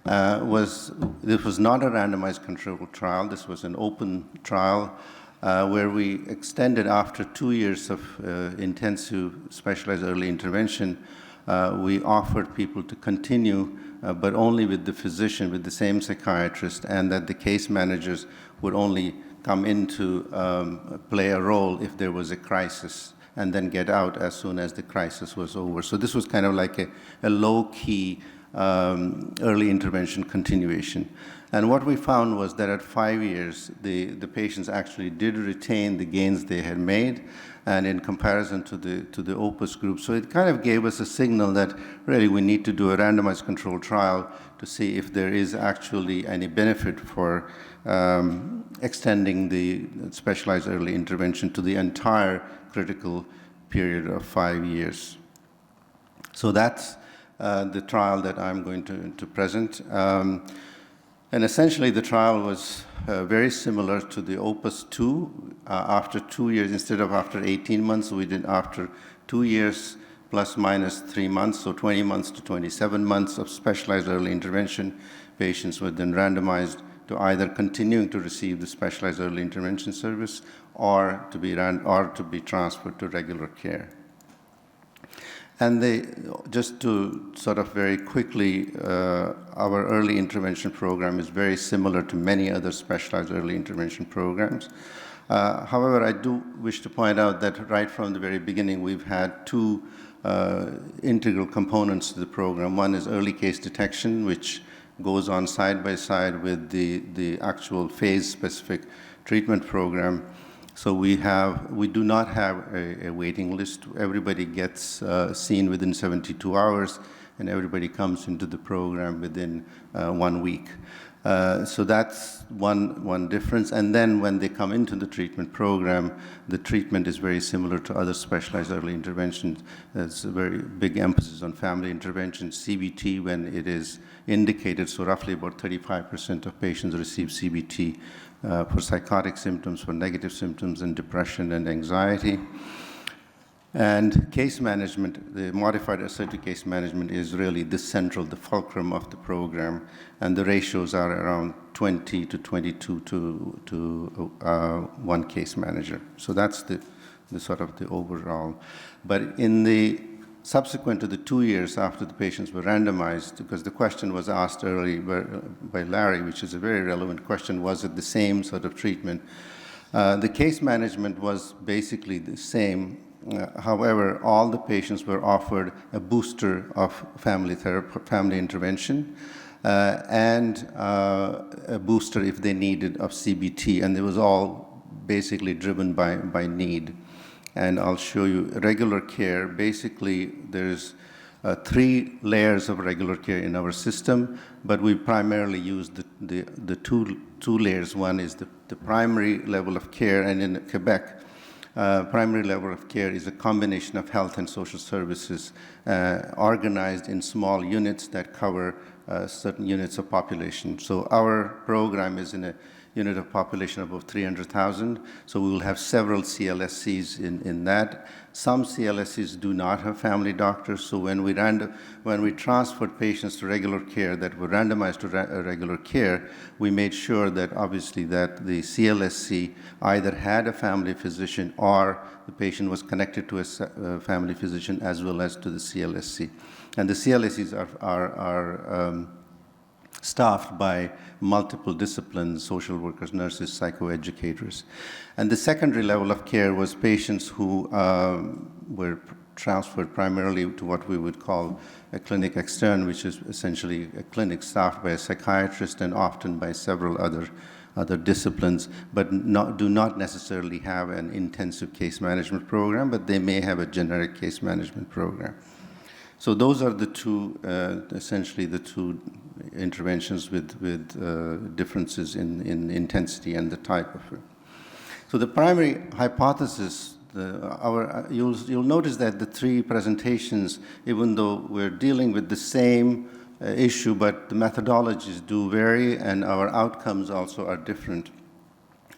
this was not a randomized controlled trial. This was an open trial where we extended after 2 years of intensive specialized early intervention. We offered people to continue, but only with the physician, with the same psychiatrist, and that the case managers would only come in to play a role if there was a crisis, and then get out as soon as the crisis was over. So this was kind of like a low-key early intervention continuation. And what we found was that at 5 years, the patients actually did retain the gains they had made, and in comparison to the Opus group. So it kind of gave us a signal that really we need to do a randomized controlled trial to see if there is actually any benefit for extending the specialized early intervention to the entire critical period of 5 years. So that's the trial that I'm going to present. And essentially the trial was very similar to the Opus 2. After 2 years, instead of after 18 months, we did after 2 years plus minus 3 months, so 20 months to 27 months of specialized early intervention. Patients were then randomized to either continuing to receive the specialized early intervention service or to be transferred to regular care. And just to sort of very quickly, our early intervention program is very similar to many other specialized early intervention programs. However, I do wish to point out that right from the very beginning, we've had two integral components to the program. One is early case detection, which goes on side by side with the actual phase-specific treatment program. So we do not have a waiting list. Everybody gets seen within 72 hours, and everybody comes into the program within 1 week. So that's one difference. And then when they come into the treatment program, the treatment is very similar to other specialized early interventions. There's a very big emphasis on family intervention, CBT when it is indicated. So roughly about 35% of patients receive CBT for psychotic symptoms, for negative symptoms, and depression and anxiety. And case management, the modified assertive case management is really the fulcrum of the program, and the ratios are around 20 to 22 to one case manager. So that's the sort of the overall. But in the subsequent to the 2 years after the patients were randomized, because the question was asked early by Larry, which is a very relevant question, was it the same sort of treatment? The case management was basically the same. However, all the patients were offered a booster of family intervention, and a booster if they needed of CBT, and it was all basically driven by need. And I'll show you regular care. Basically, there's 3 layers of regular care in our system, but we primarily use the two layers. One is the primary level of care, and in Quebec, primary level of care is a combination of health and social services organized in small units that cover certain units of population. So our program is in a unit of population of about 300,000, so we will have several CLSCs in that. Some CLSCs do not have family doctors, so when we transferred patients to regular care that were randomized to regular care, we made sure that obviously that the CLSC either had a family physician or the patient was connected to a family physician as well as to the CLSC. And the CLSCs are staffed by multiple disciplines, social workers, nurses, psychoeducators. And the secondary level of care was patients who were transferred primarily to what we would call a clinic externe, which is essentially a clinic staffed by a psychiatrist and often by several other disciplines, but do not necessarily have an intensive case management program, but they may have a generic case management program. So those are the two, essentially the two interventions with differences in intensity and the type of it. So the primary hypothesis, you'll notice that the 3 presentations, even though we're dealing with the same issue, but the methodologies do vary and our outcomes also are different.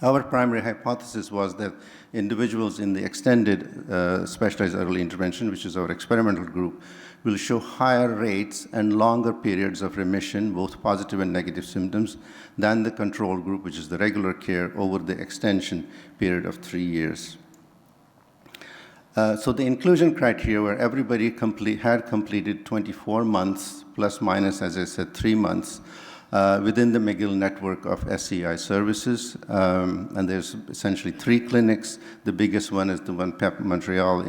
Our primary hypothesis was that individuals in the extended specialized early intervention, which is our experimental group, will show higher rates and longer periods of remission, both positive and negative symptoms, than the control group, which is the regular care, over the extension period of 3 years. So the inclusion criteria were everybody had completed 24 months, plus minus, as I said, 3 months, within the McGill network of SEI services. And there's essentially 3 clinics. The biggest one is the one PEP Montreal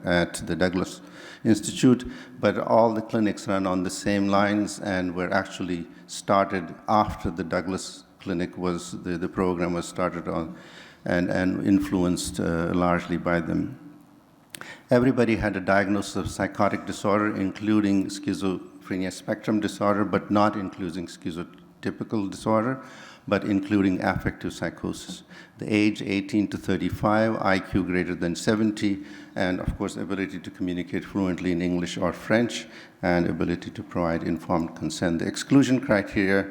at the Douglas Institute, but all the clinics run on the same lines and were actually started after the Douglas clinic was, the program was started on and influenced largely by them. Everybody had a diagnosis of psychotic disorder, including schizophrenia spectrum disorder, but not including schizotypical disorder, but including affective psychosis. The age 18 to 35, IQ greater than 70, and of course ability to communicate fluently in English or French, and ability to provide informed consent. The exclusion criteria,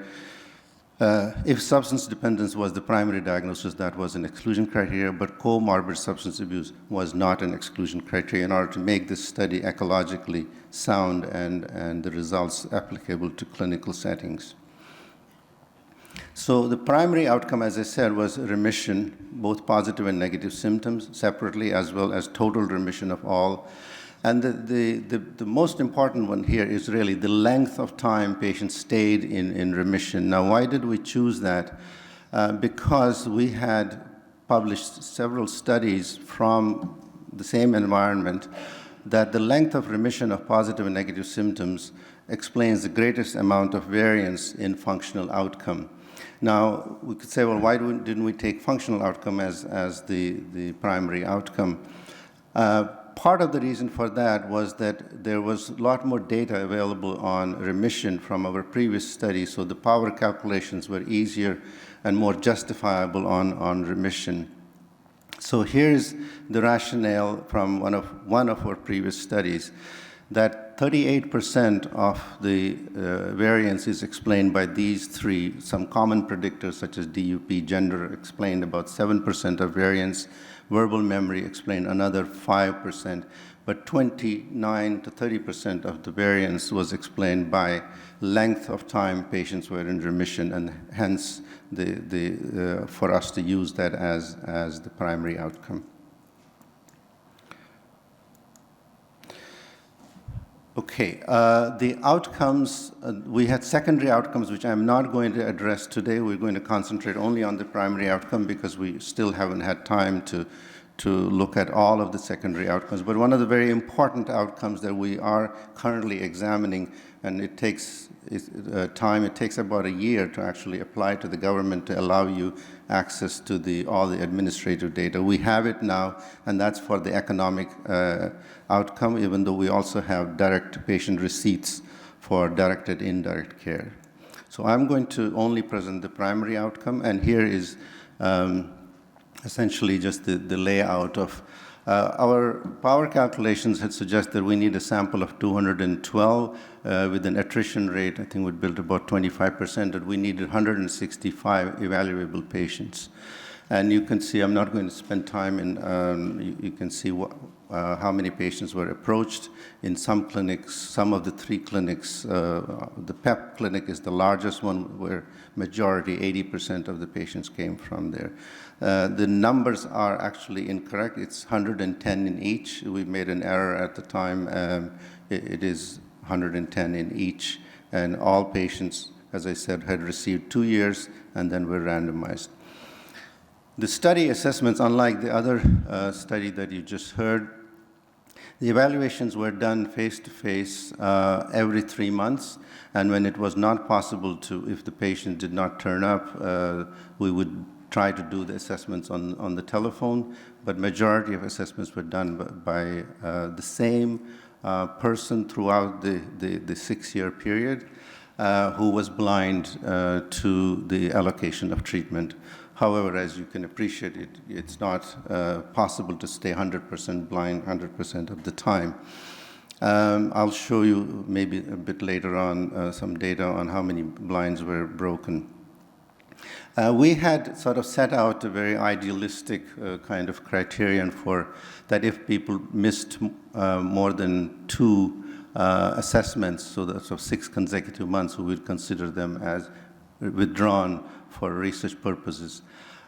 if substance dependence was the primary diagnosis, that was an exclusion criteria, but comorbid substance abuse was not an exclusion criteria in order to make this study ecologically sound and the results applicable to clinical settings. So the primary outcome, as I said, was remission, both positive and negative symptoms separately, as well as total remission of all. And the most important one here is really the length of time patients stayed in remission. Now, why did we choose that? Because we had published several studies from the same environment that the length of remission of positive and negative symptoms explains the greatest amount of variance in functional outcome. Now, we could say, well, why didn't we take functional outcome as the primary outcome? Part of the reason for that was that there was a lot more data available on remission from our previous study, so the power calculations were easier and more justifiable on remission. So here's the rationale from one of our previous studies, that 38% of the variance is explained by these 3. Some common predictors such as DUP, gender explained about 7% of variance, verbal memory explained another 5%, but 29 to 30% of the variance was explained by length of time patients were in remission, and hence for us to use that as the primary outcome. Okay, the outcomes, we had secondary outcomes, which I'm not going to address today. We're going to concentrate only on the primary outcome because we still haven't had time to to look at all of the secondary outcomes. But one of the very important outcomes that we are currently examining, and it takes time, it takes about a year to actually apply to the government to allow you access to all the administrative data. We have it now, and that's for the economic outcome, even though we also have direct patient receipts for direct and indirect care. So I'm going to only present the primary outcome, and here is essentially just the layout of our power calculations had suggested that we need a sample of 212 with an attrition rate, I think we built about 25%, that we needed 165 evaluable patients. And you can see, I'm not going to spend time in, you can see how many patients were approached. In some clinics, some of the 3 clinics, the PEP clinic is the largest one, where majority, 80% of the patients came from there. The numbers are actually incorrect. It's 110 in each. We made an error at the time. It is 110 in each. And all patients, as I said, had received 2 years and then were randomized. The study assessments, unlike the other study that you just heard, the evaluations were done face-to-face every 3 months, and when it was not possible to, if the patient did not turn up, we would try to do the assessments on the telephone, but majority of assessments were done by the same person throughout the 6-year period who was blind to the allocation of treatment. However, as you can appreciate, it's not possible to stay 100% blind 100% of the time. I'll show you maybe a bit later on some data on how many blinds were broken. We had sort of set out a very idealistic kind of criterion for that if people missed more than 2 assessments, so that's of 6 consecutive months, we would consider them as withdrawn for research purposes.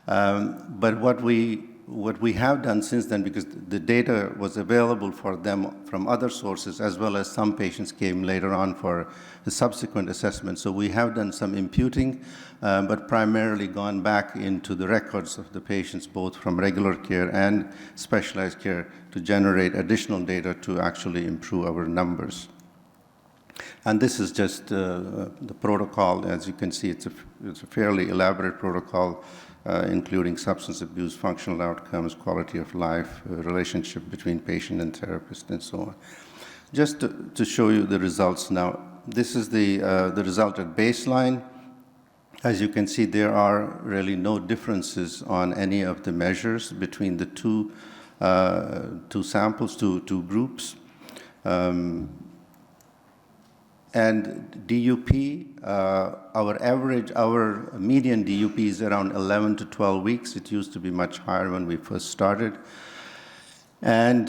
But what we have done since then, because the data was available for them from other sources, as well as some patients came later on for the subsequent assessment. So we have done some imputing, but primarily gone back into the records of the patients, both from regular care and specialized care, to generate additional data to actually improve our numbers. And this is just the protocol. As you can see, it's a fairly elaborate protocol, including substance abuse, functional outcomes, quality of life, relationship between patient and therapist, and so on. Just to show you the results now, this is the result at baseline. As you can see, there are really no differences on any of the measures between the two samples, two groups. And DUP, our median DUP is around 11 to 12 weeks. It used to be much higher when we first started. And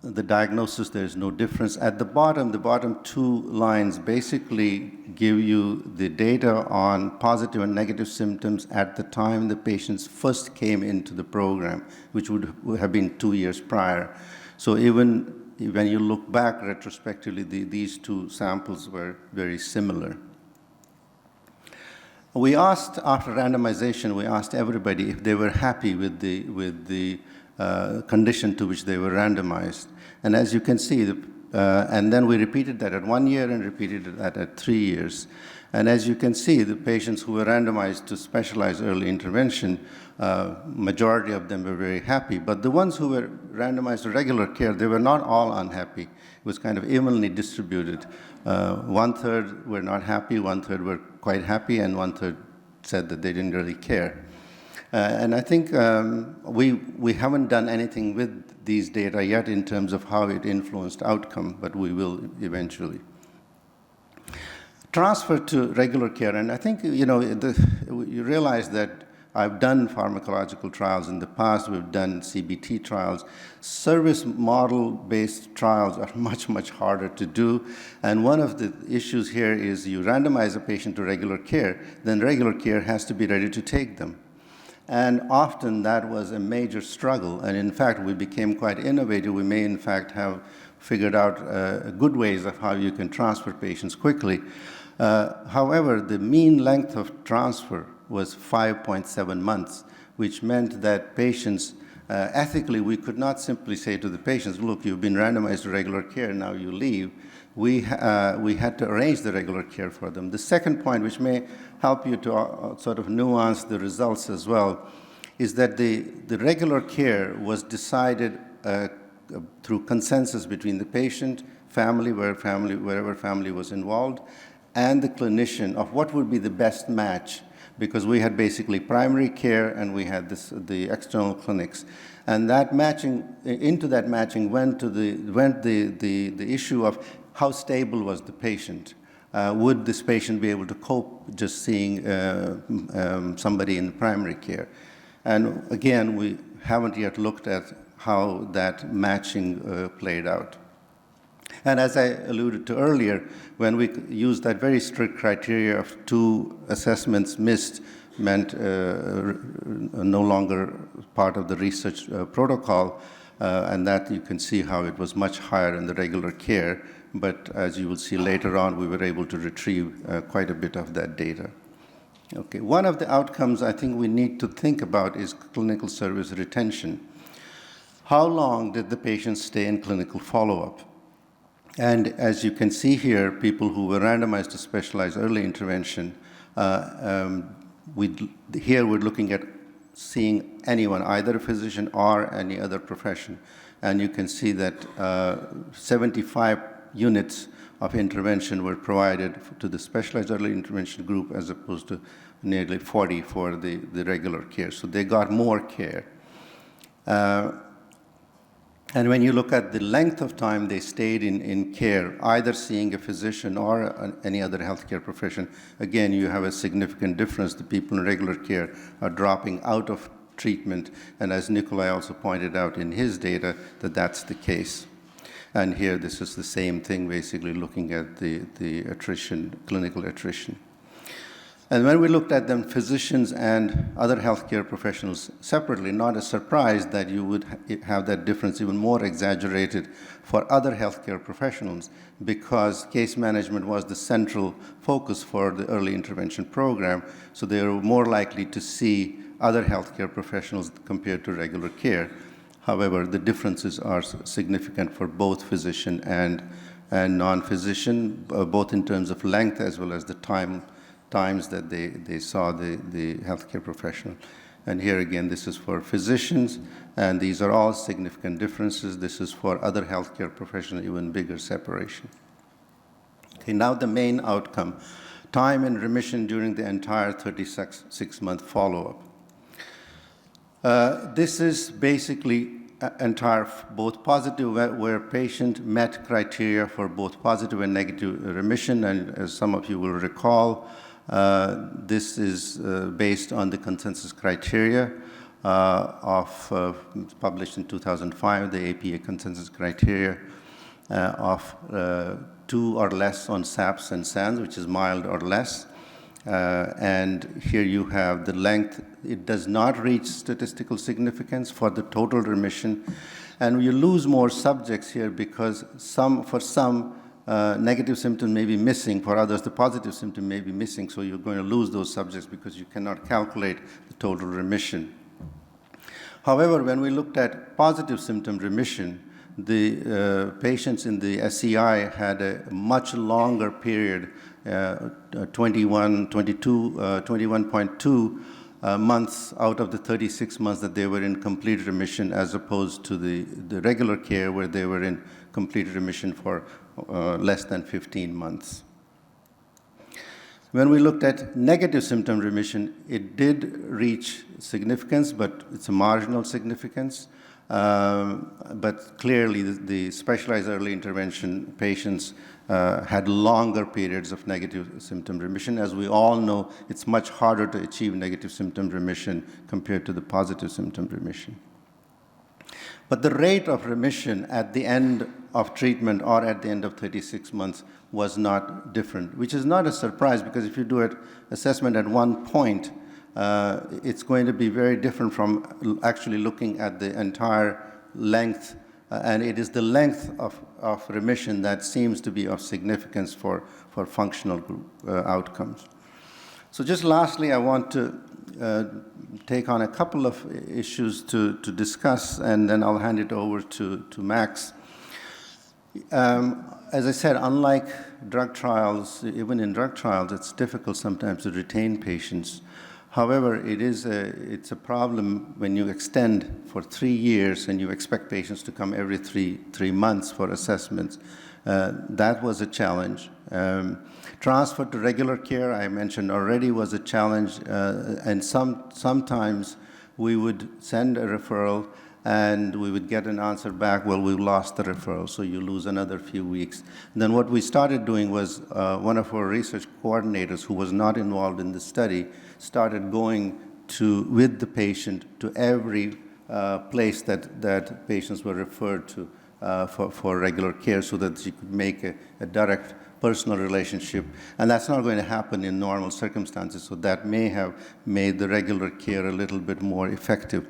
the diagnosis, there's no difference. At the bottom 2 lines basically give you the data on positive and negative symptoms at the time the patients first came into the program, which would have been 2 years prior. So even when you look back retrospectively, these 2 samples were very similar. We asked, after randomization, we asked everybody if they were happy with the condition to which they were randomized. And as you can see, and then we repeated that at 1 year and repeated that at 3 years. And as you can see, the patients who were randomized to specialized early intervention, majority of them were very happy. But the ones who were randomized to regular care, they were not all unhappy. It was kind of evenly distributed. 1/3 were not happy, 1/3 were quite happy, and 1/3 said that they didn't really care. And I think we haven't done anything with these data yet in terms of how it influenced outcome, but we will eventually. Transfer to regular care, and I think you realize that I've done pharmacological trials in the past. We've done CBT trials. Service model-based trials are much, much harder to do. And one of the issues here is you randomize a patient to regular care, then regular care has to be ready to take them. And often that was a major struggle. And in fact, we became quite innovative. We may, in fact, have figured out good ways of how you can transfer patients quickly. However, the mean length of transfer was 5.7 months, which meant that patients Ethically, we could not simply say to the patients, look, you've been randomized to regular care, now you leave. We had to arrange the regular care for them. The second point, which may help you to sort of nuance the results as well, is that the regular care was decided through consensus between the patient, wherever family was involved, and the clinician of what would be the best match, because we had basically primary care and we had the external clinics. And that matching, into that matching went the issue of how stable was the patient. Would this patient be able to cope just seeing somebody in primary care? And again, we haven't yet looked at how that matching played out. And as I alluded to earlier, when we used that very strict criteria of 2 assessments missed meant no longer part of the research protocol, and that you can see how it was much higher in the regular care. But as you will see later on, we were able to retrieve quite a bit of that data. Okay, one of the outcomes I think we need to think about is clinical service retention. How long did the patients stay in clinical follow-up? And as you can see here, people who were randomized to specialized early intervention, here we're looking at seeing anyone, either a physician or any other profession. And you can see that 75 units of intervention were provided to the specialized early intervention group as opposed to nearly 40 for the regular care. So they got more care. And when you look at the length of time they stayed in care, either seeing a physician or any other healthcare profession, again, you have a significant difference. The people in regular care are dropping out of treatment. And as Nikolai also pointed out in his data, that's the case. And here, this is the same thing, basically looking at the attrition, clinical attrition. And when we looked at them, physicians and other healthcare professionals separately, not a surprise that you would have that difference even more exaggerated for other healthcare professionals, because case management was the central focus for the early intervention program, so they were more likely to see other healthcare professionals compared to regular care. However, the differences are significant for both physician and non-physician, both in terms of length as well as the times that they saw the healthcare professional. And here again, this is for physicians, and these are all significant differences. This is for other healthcare professionals, even bigger separation. Okay, now the main outcome, time in remission during the entire 36-month follow-up. This is basically entire, both positive, where patient met criteria for both positive and negative remission, and as some of you will recall, this is based on the consensus criteria published in 2005, the IEPA consensus criteria of 2 or less on SAPS and SANS, which is mild or less. And here you have the length. It does not reach statistical significance for the total remission. And you lose more subjects here because for some, negative symptom may be missing. For others, the positive symptom may be missing. So you're going to lose those subjects because you cannot calculate the total remission. However, when we looked at positive symptom remission, the patients in the SEI had a much longer period, 21.2 months out of the 36 months that they were in complete remission, as opposed to the regular care where they were in complete remission for less than 15 months. When we looked at negative symptom remission, it did reach significance, but it's a marginal significance. But clearly, the specialized early intervention patients had longer periods of negative symptom remission. As we all know, it's much harder to achieve negative symptom remission compared to the positive symptom remission. But the rate of remission at the end of treatment or at the end of 36 months was not different, which is not a surprise, because if you do an assessment at one point, it's going to be very different from actually looking at the entire length, and it is the length of remission that seems to be of significance for functional outcomes. So just lastly, I want to take on a couple of issues to discuss, and then I'll hand it over to Max. As I said, unlike drug trials, even in drug trials, it's difficult sometimes to retain patients. However, it's a problem when you extend for 3 years and you expect patients to come every three months for assessments. That was a challenge. Transfer to regular care, I mentioned already, was a challenge, and sometimes we would send a referral and we would get an answer back, well, we lost the referral, so you lose another few weeks. And then what we started doing was one of our research coordinators, who was not involved in the study, started going with the patient to every place that patients were referred to for regular care, so that she could make a direct personal relationship. And that's not going to happen in normal circumstances, so that may have made the regular care a little bit more effective.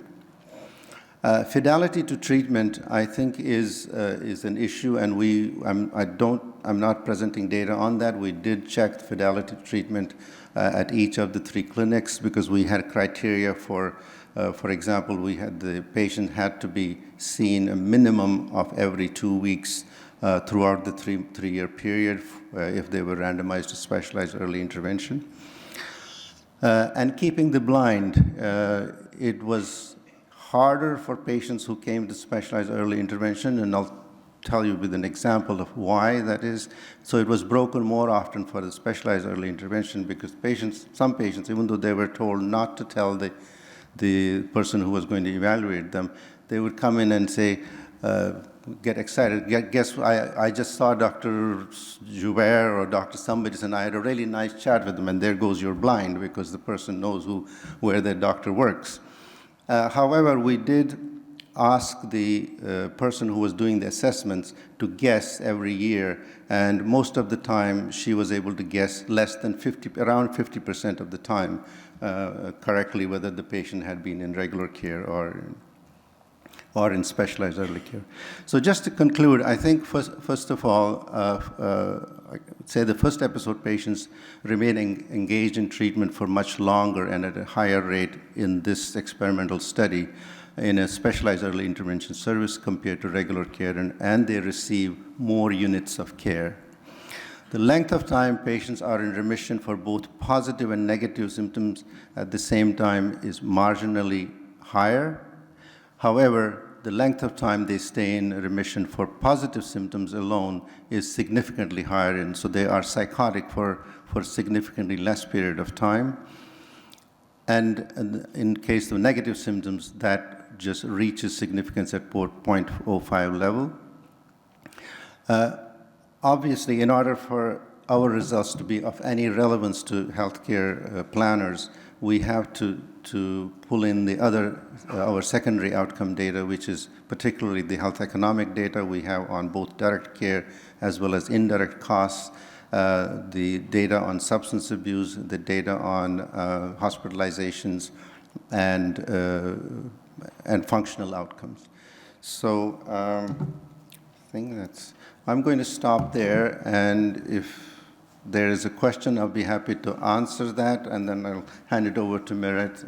Fidelity to treatment, I think, is an issue, and I'm not presenting data on that. We did check fidelity to treatment at each of the 3 clinics, because we had criteria for example, the patient had to be seen a minimum of every 2 weeks throughout the three-year period if they were randomized to specialized early intervention. And keeping the blind, it was harder for patients who came to specialized early intervention, and I'll tell you with an example of why that is. So it was broken more often for the specialized early intervention, because some patients, even though they were told not to tell the person who was going to evaluate them, they would come in and say, get excited, guess I just saw Dr. Joubert or Dr. somebody, and I had a really nice chat with them, and there goes your blind, because the person knows where their doctor works. However, we did ask the person who was doing the assessments to guess every year, and most of the time she was able to guess around 50% of the time correctly whether the patient had been in regular care or in specialized early care. So just to conclude, I think first of all, I would say the first episode patients remain engaged in treatment for much longer and at a higher rate in this experimental study in a specialized early intervention service compared to regular care, and they receive more units of care. The length of time patients are in remission for both positive and negative symptoms at the same time is marginally higher. However, the length of time they stay in remission for positive symptoms alone is significantly higher, and so they are psychotic for significantly less period of time. And in case of negative symptoms, that just reaches significance at 0.05 level. Obviously, in order for our results to be of any relevance to healthcare planners, we have to pull in our secondary outcome data, which is particularly the health economic data we have on both direct care as well as indirect costs, the data on substance abuse, the data on hospitalizations, and functional outcomes. So I think I'm going to stop there, and if there is a question, I'll be happy to answer that, and then I'll hand it over to Marriott.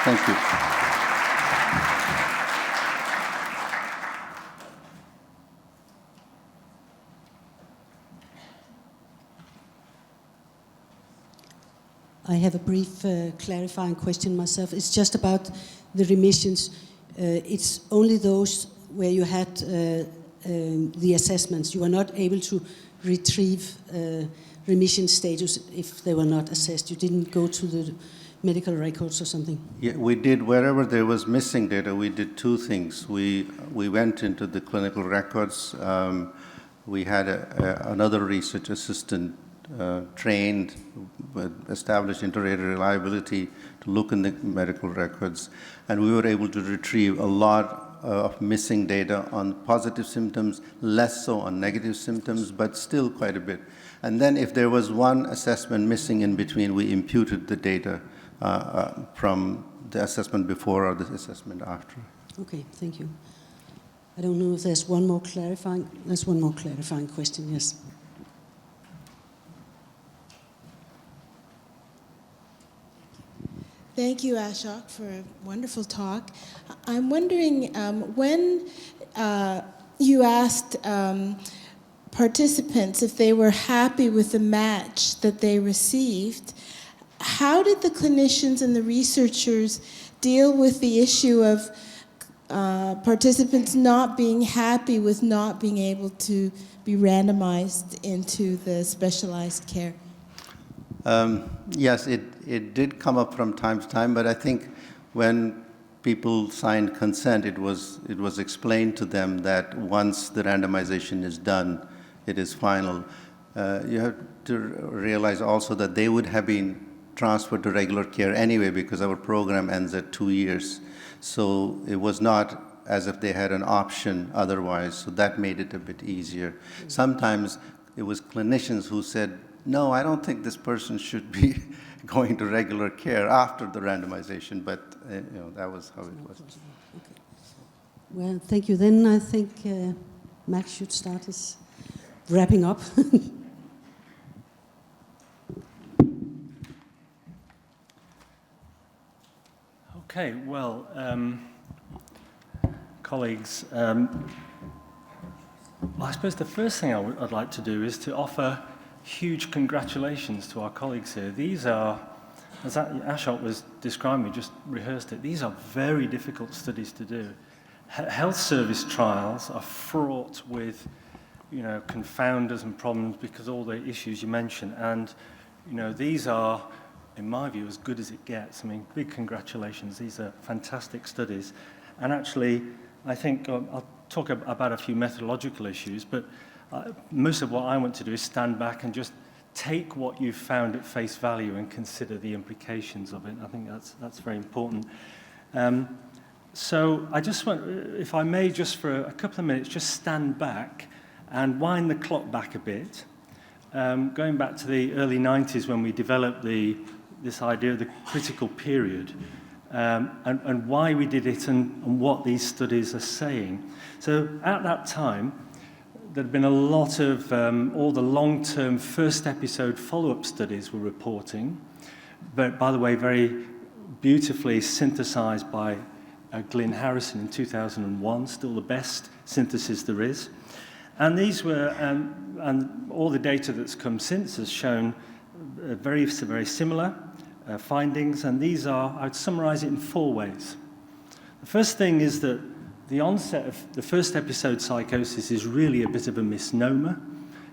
Thank you. I have a brief clarifying question myself. It's just about the remissions. It's only those where you had the assessments. You were not able to retrieve remission status if they were not assessed. You didn't go to the medical records or something? Yeah, we did. Wherever there was missing data, we did two things. We went into the clinical records. We had another research assistant trained with established integrated reliability to look in the medical records, and we were able to retrieve a lot of missing data on positive symptoms, less so on negative symptoms, but still quite a bit. And then if there was one assessment missing in between, we imputed the data from the assessment before or the assessment after. Okay, thank you. I don't know if there's one more clarifying. There's one more clarifying question, yes. Thank you, Ashok, for a wonderful talk. I'm wondering, when you asked participants if they were happy with the match that they received, how did the clinicians and the researchers deal with the issue of participants not being happy with not being able to be randomized into the specialized care? Yes, it did come up from time to time, but I think when people signed consent, it was explained to them that once the randomization is done, it is final. You have to realize also that they would have been transferred to regular care anyway because our program ends at 2 years. So it was not as if they had an option otherwise, so that made it a bit easier. Sometimes it was clinicians who said, no, I don't think this person should be going to regular care after the randomization, but that was how it was. Okay. Well, thank you. Then I think Max should start his wrapping up. Okay, well, colleagues, I suppose the first thing I'd like to do is to offer huge congratulations to our colleagues here. These are, as Ashok was describing, we just rehearsed it, these are very difficult studies to do. Health service trials are fraught with, confounders and problems because of all the issues you mentioned. And, these are, in my view, as good as it gets. I mean, big congratulations. These are fantastic studies. And actually, I think I'll talk about a few methodological issues, but most of what I want to do is stand back and just take what you've found at face value and consider the implications of it. I think that's very important. So I just want, if I may, just for a couple of minutes, just stand back and wind the clock back a bit, going back to the early 90s when we developed this idea of the critical period, and why we did it and what these studies are saying. So at that time, there had been a lot of all the long-term first episode follow-up studies were reporting, but by the way, very beautifully synthesized by Glyn Harrison in 2001, still the best synthesis there is. And these were, and all the data that's come since has shown very, very similar findings, and these are, I'd summarize it in 4 ways. The first thing is that the onset of the first episode psychosis is really a bit of a misnomer,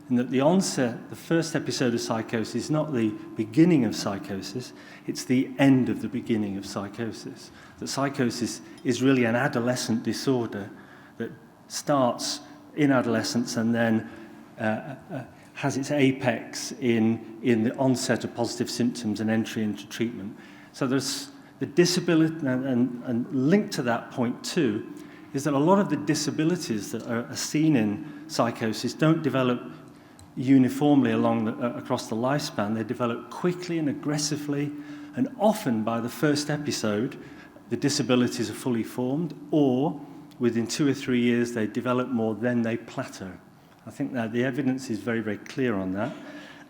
in that the first episode of psychosis is not the beginning of psychosis, it's the end of the beginning of psychosis. That psychosis is really an adolescent disorder that starts in adolescence and then has its apex in the onset of positive symptoms and entry into treatment. So there's the disability, and linked to that point too, is that a lot of the disabilities that are seen in psychosis don't develop uniformly across the lifespan. They develop quickly and aggressively, and often by the first episode, the disabilities are fully formed, or within 2 or 3 years they develop more, then they plateau. I think that the evidence is very, very clear on that.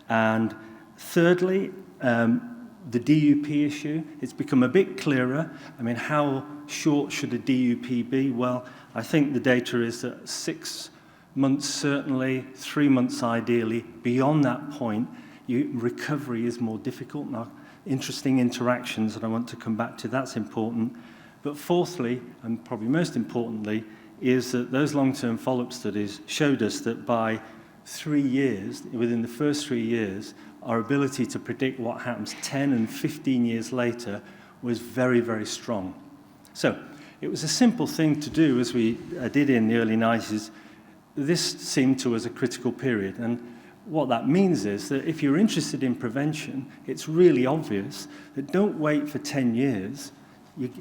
And thirdly, the DUP issue, it's become a bit clearer. I mean, how short should a DUP be? Well, I think the data is that 6 months certainly, 3 months ideally. Beyond that point, recovery is more difficult. Now, interesting interactions that I want to come back to, that's important. But fourthly, and probably most importantly, is that those long-term follow-up studies showed us that by 3 years, within the first 3 years, our ability to predict what happens 10 and 15 years later was very, very strong. So it was a simple thing to do, as we did in the early 90s. This seemed to us a critical period. And what that means is that if you're interested in prevention, it's really obvious that don't wait for 10 years.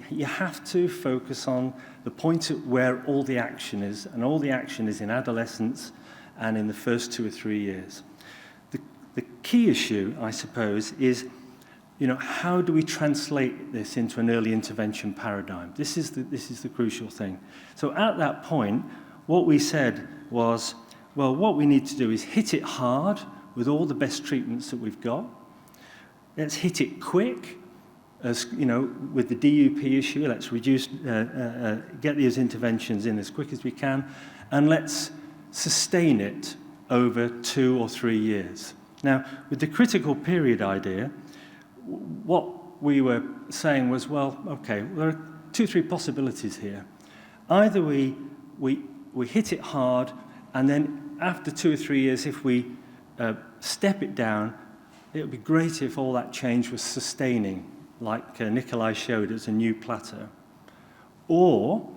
You have to focus on the point at where all the action is, and all the action is in adolescence and in the first 2 or 3 years. The key issue, I suppose, is, how do we translate this into an early intervention paradigm? This is the crucial thing. So at that point, what we said was, well, what we need to do is hit it hard with all the best treatments that we've got. Let's hit it quick, as, you know, with the DUP issue, let's reduce, get these interventions in as quick as we can, and let's sustain it over 2 or 3 years. Now, with the critical period idea, what we were saying was, well, okay, there are 2 or 3 possibilities here. Either we hit it hard, and then after 2 or 3 years, if we step it down, it would be great if all that change was sustaining, like Nikolai showed as a new plateau. Or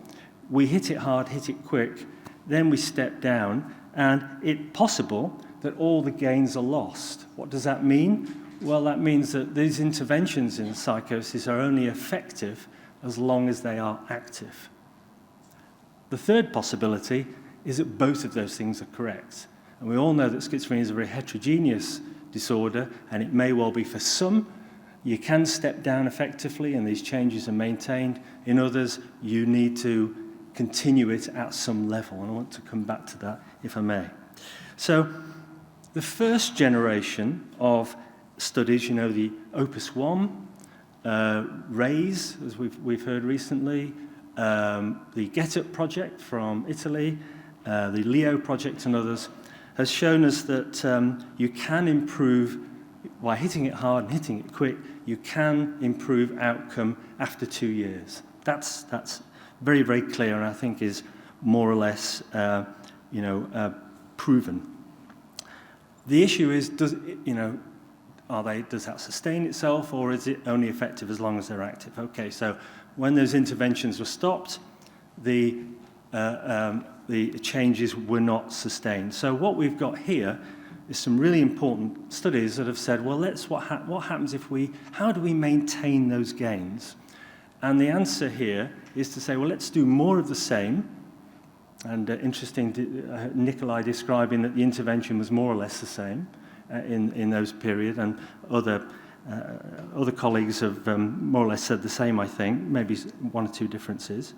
we hit it hard, hit it quick, then we step down, and it's possible that all the gains are lost. What does that mean? Well, that means that these interventions in psychosis are only effective as long as they are active. The third possibility is that both of those things are correct. And we all know that schizophrenia is a very heterogeneous disorder, and it may well be for some, you can step down effectively and these changes are maintained. In others, you need to continue it at some level, and I want to come back to that, if I may. So, the first generation of studies, you know, the Opus 1, RAISE, as we've heard recently, the GetUp project from Italy, the LEO project and others, has shown us that you can improve, by hitting it hard and hitting it quick, you can improve outcome after 2 years. That's very, very clear, and I think is more or less, proven. The issue is, does that sustain itself, or is it only effective as long as they're active? Okay, so when those interventions were stopped, the changes were not sustained. So what we've got here is some really important studies that have said, well, what happens if how do we maintain those gains? And the answer here is to say, well, let's do more of the same. And interesting, Nikolai describing that the intervention was more or less the same in those periods, and other colleagues have more or less said the same, I think, maybe 1 or 2 differences.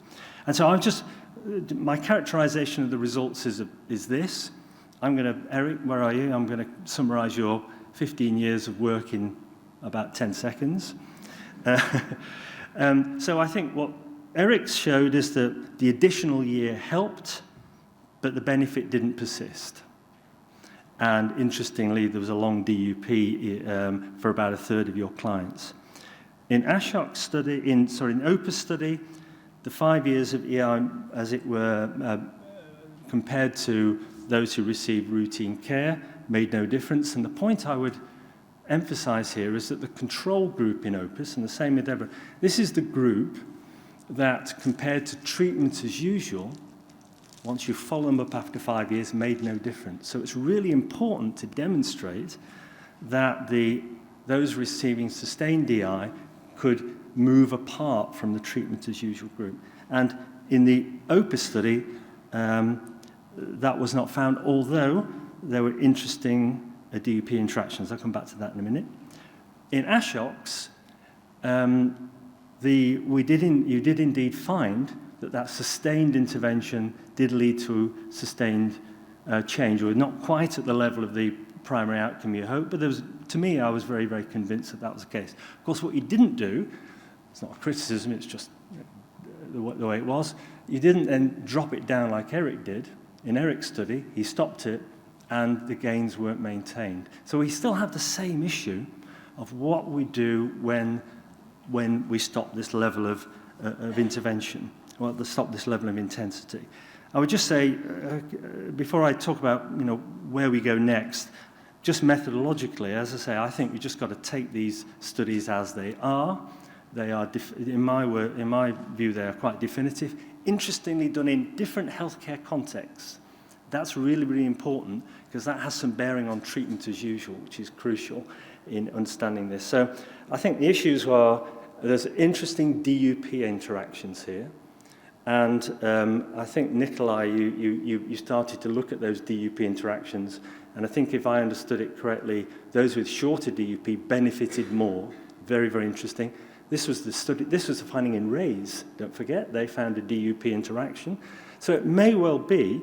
And so my characterization of the results is this. Eric, where are you? I'm going to summarize your 15 years of work in about 10 seconds. So I think what Eric showed is that the additional year helped, but the benefit didn't persist. And interestingly, there was a long DUP for about 1/3 of your clients. In Ashok's study, in Opus study, the 5 years of EI, as it were, compared to those who received routine care, made no difference. And the point I would emphasize here is that the control group in Opus, and the same with Deborah, this is the group that, compared to treatment as usual, once you follow them up after 5 years, made no difference. So it's really important to demonstrate that those receiving sustained DI could move apart from the treatment as usual group. And in the Opus study, that was not found, although there were interesting DUP interactions. I'll come back to that in a minute. In Ashok's, you did indeed find that sustained intervention did lead to sustained change, or not quite at the level of the primary outcome you hope, but to me, I was very, very convinced that was the case. Of course, what you didn't do, it's not a criticism, it's just the way it was, you didn't then drop it down like Eric did. In Eric's study, he stopped it, and the gains weren't maintained. So we still have the same issue of what we do when we stop this level of intervention, or stop this level of intensity. I would just say, before I talk about where we go next, just methodologically, as I say, I think we just got to take these studies as they are. They are, in my view, they are quite definitive. Interestingly done in different healthcare contexts. That's really, really important, because that has some bearing on treatment as usual, which is crucial in understanding this. So I think the issues are, there's interesting DUP interactions here. And I think, Nikolai, you started to look at those DUP interactions, and I think if I understood it correctly, those with shorter DUP benefited more. Very, very interesting. This was the finding in RAISE, don't forget. They found a DUP interaction. So it may well be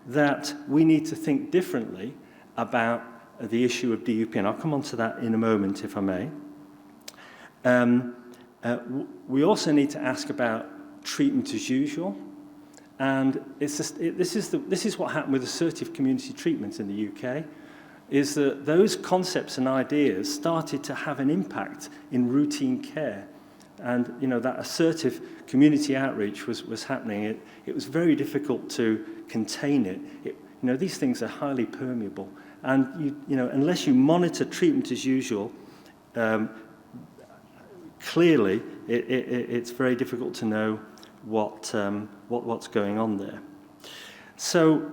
that we need to think differently about the issue of DUP, and I'll come on to that in a moment, if I may. We also need to ask about treatment as usual. And this is what happened with assertive community treatment in the UK, is that those concepts and ideas started to have an impact in routine care. And that assertive community outreach was happening. It was very difficult to contain it. These things are highly permeable. And unless you monitor treatment as usual, clearly it's very difficult to know what's going on there. So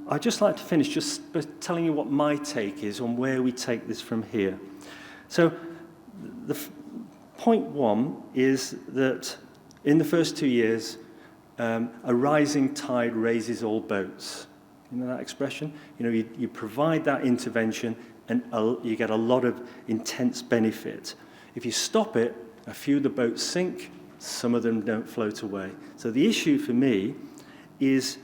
I'd just like to finish just by telling you what my take is on where we take this from here. So point one is that in the first 2 years, a rising tide raises all boats. You know that expression? You provide that intervention and you get a lot of intense benefit. If you stop it, a few of the boats sink, some of them don't float away. So the issue for me is,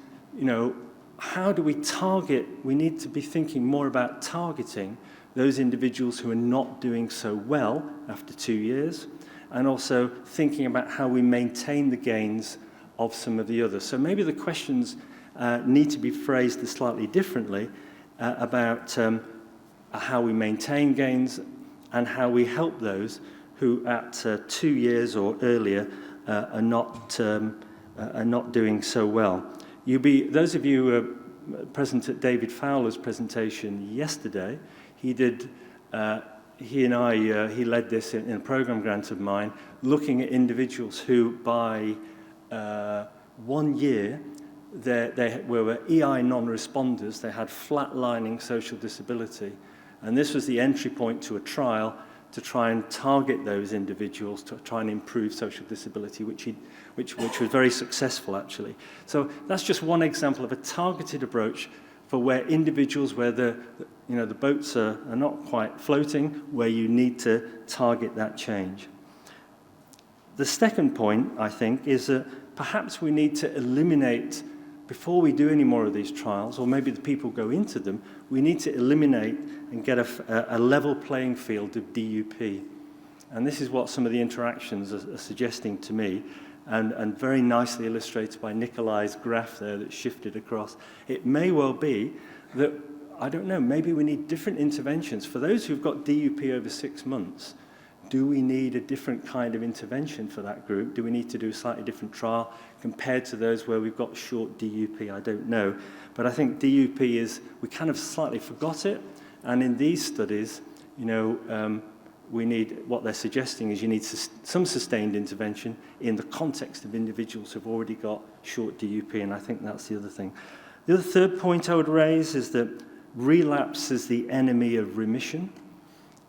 how do we target? We need to be thinking more about targeting those individuals who are not doing so well after 2 years, and also thinking about how we maintain the gains of some of the others. So maybe the questions need to be phrased slightly differently about how we maintain gains and how we help those who at 2 years or earlier are not doing so well. Those of you who were present at David Fowler's presentation yesterday, he led this in a program grant of mine, looking at individuals who by 1 year they were EI non-responders. They had flatlining social disability, and this was the entry point to a trial to try and target those individuals, to try and improve social disability, which was very successful, actually. So that's just one example of a targeted approach for where individuals, where the boats are not quite floating, where you need to target that change. The second point, I think, is that perhaps we need to eliminate, before we do any more of these trials, or maybe the people go into them, we need to eliminate and get a level playing field of DUP. And this is what some of the interactions are suggesting to me, and very nicely illustrated by Nikolai's graph there that shifted across. It may well be that, I don't know, maybe we need different interventions. For those who've got DUP over 6 months, do we need a different kind of intervention for that group? Do we need to do a slightly different trial compared to those where we've got short DUP? I don't know. But I think DUP we kind of slightly forgot it. And in these studies, we need, what they're suggesting is you need some sustained intervention in the context of individuals who've already got short DUP, and I think that's the other thing. The other third point I would raise is that relapse is the enemy of remission.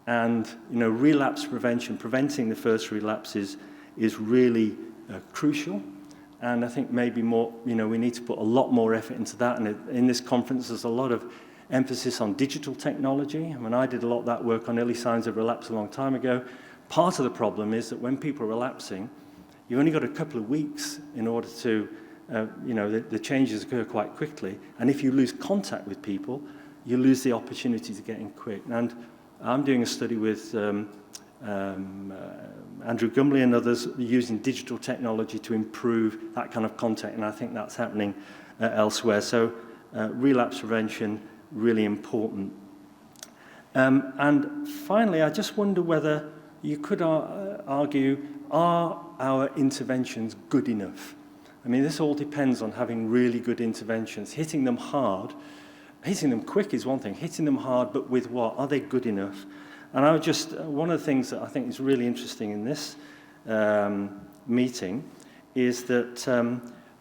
And relapse prevention, preventing the first relapse is really crucial. And I think maybe more, we need to put a lot more effort into that. And in this conference, there's a lot of emphasis on digital technology. I mean, I did a lot of that work on early signs of relapse a long time ago. Part of the problem is that when people are relapsing, you've only got a couple of weeks in order to, the changes occur quite quickly. And if you lose contact with people, you lose the opportunity to get in quick. And I'm doing a study with Andrew Gumley and others using digital technology to improve that kind of contact, and I think that's happening elsewhere. So relapse prevention, really important. And finally, I just wonder whether you could argue, are our interventions good enough? I mean, this all depends on having really good interventions, hitting them hard. Hitting them quick is one thing, hitting them hard, but with what? Are they good enough? And one of the things that I think is really interesting in this meeting is that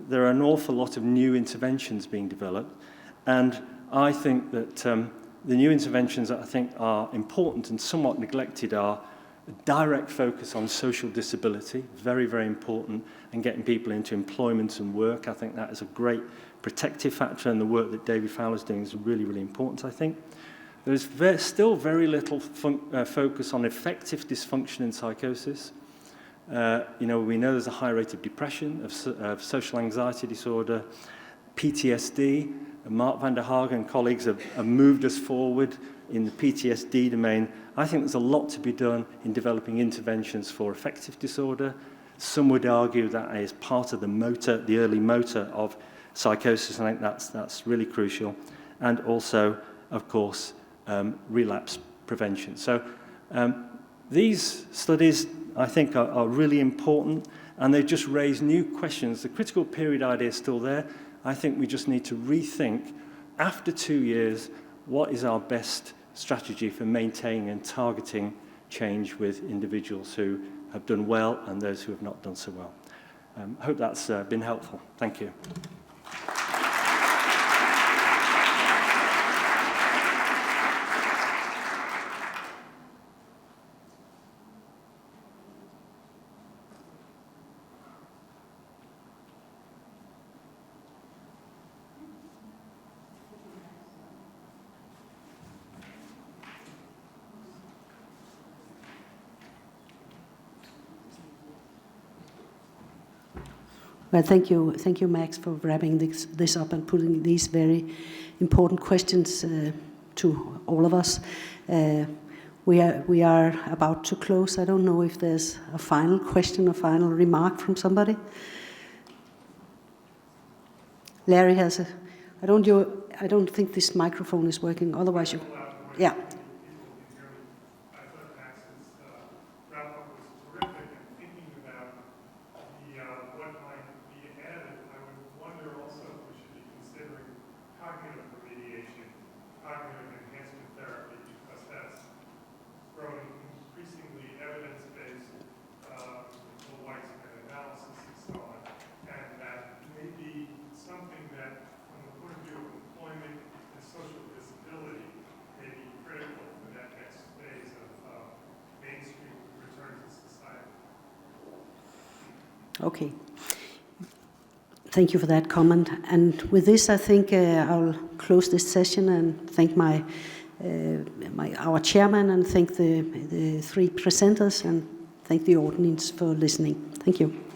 there are an awful lot of new interventions being developed. And I think that the new interventions that I think are important and somewhat neglected are a direct focus on social disability, very, very important, and getting people into employment and work. I think that is a great protective factor, and the work that David Fowler's doing is really, really important, I think. There's still very little focus on effective dysfunction in psychosis. We know there's a high rate of depression, of social anxiety disorder, PTSD, Mark van der Hagen and colleagues have moved us forward in the PTSD domain. I think there's a lot to be done in developing interventions for affective disorder. Some would argue that is part of the early motor of psychosis. I think that's really crucial. And also, of course, relapse prevention. So these studies, I think, are really important, and they just raise new questions. The critical period idea is still there. I think we just need to rethink, after 2 years, what is our best strategy for maintaining and targeting change with individuals who have done well and those who have not done so well. I hope that's been helpful. Thank you. Well, thank you, Max, for wrapping this up and putting these very important questions to all of us. We are about to close. I don't know if there's a final question, a final remark from somebody. Larry has a. I don't think this microphone is working. Otherwise, you. Yeah. Okay. Thank you for that comment. And with this, I think I'll close this session and thank our chairman and thank the three presenters and thank the audience for listening. Thank you.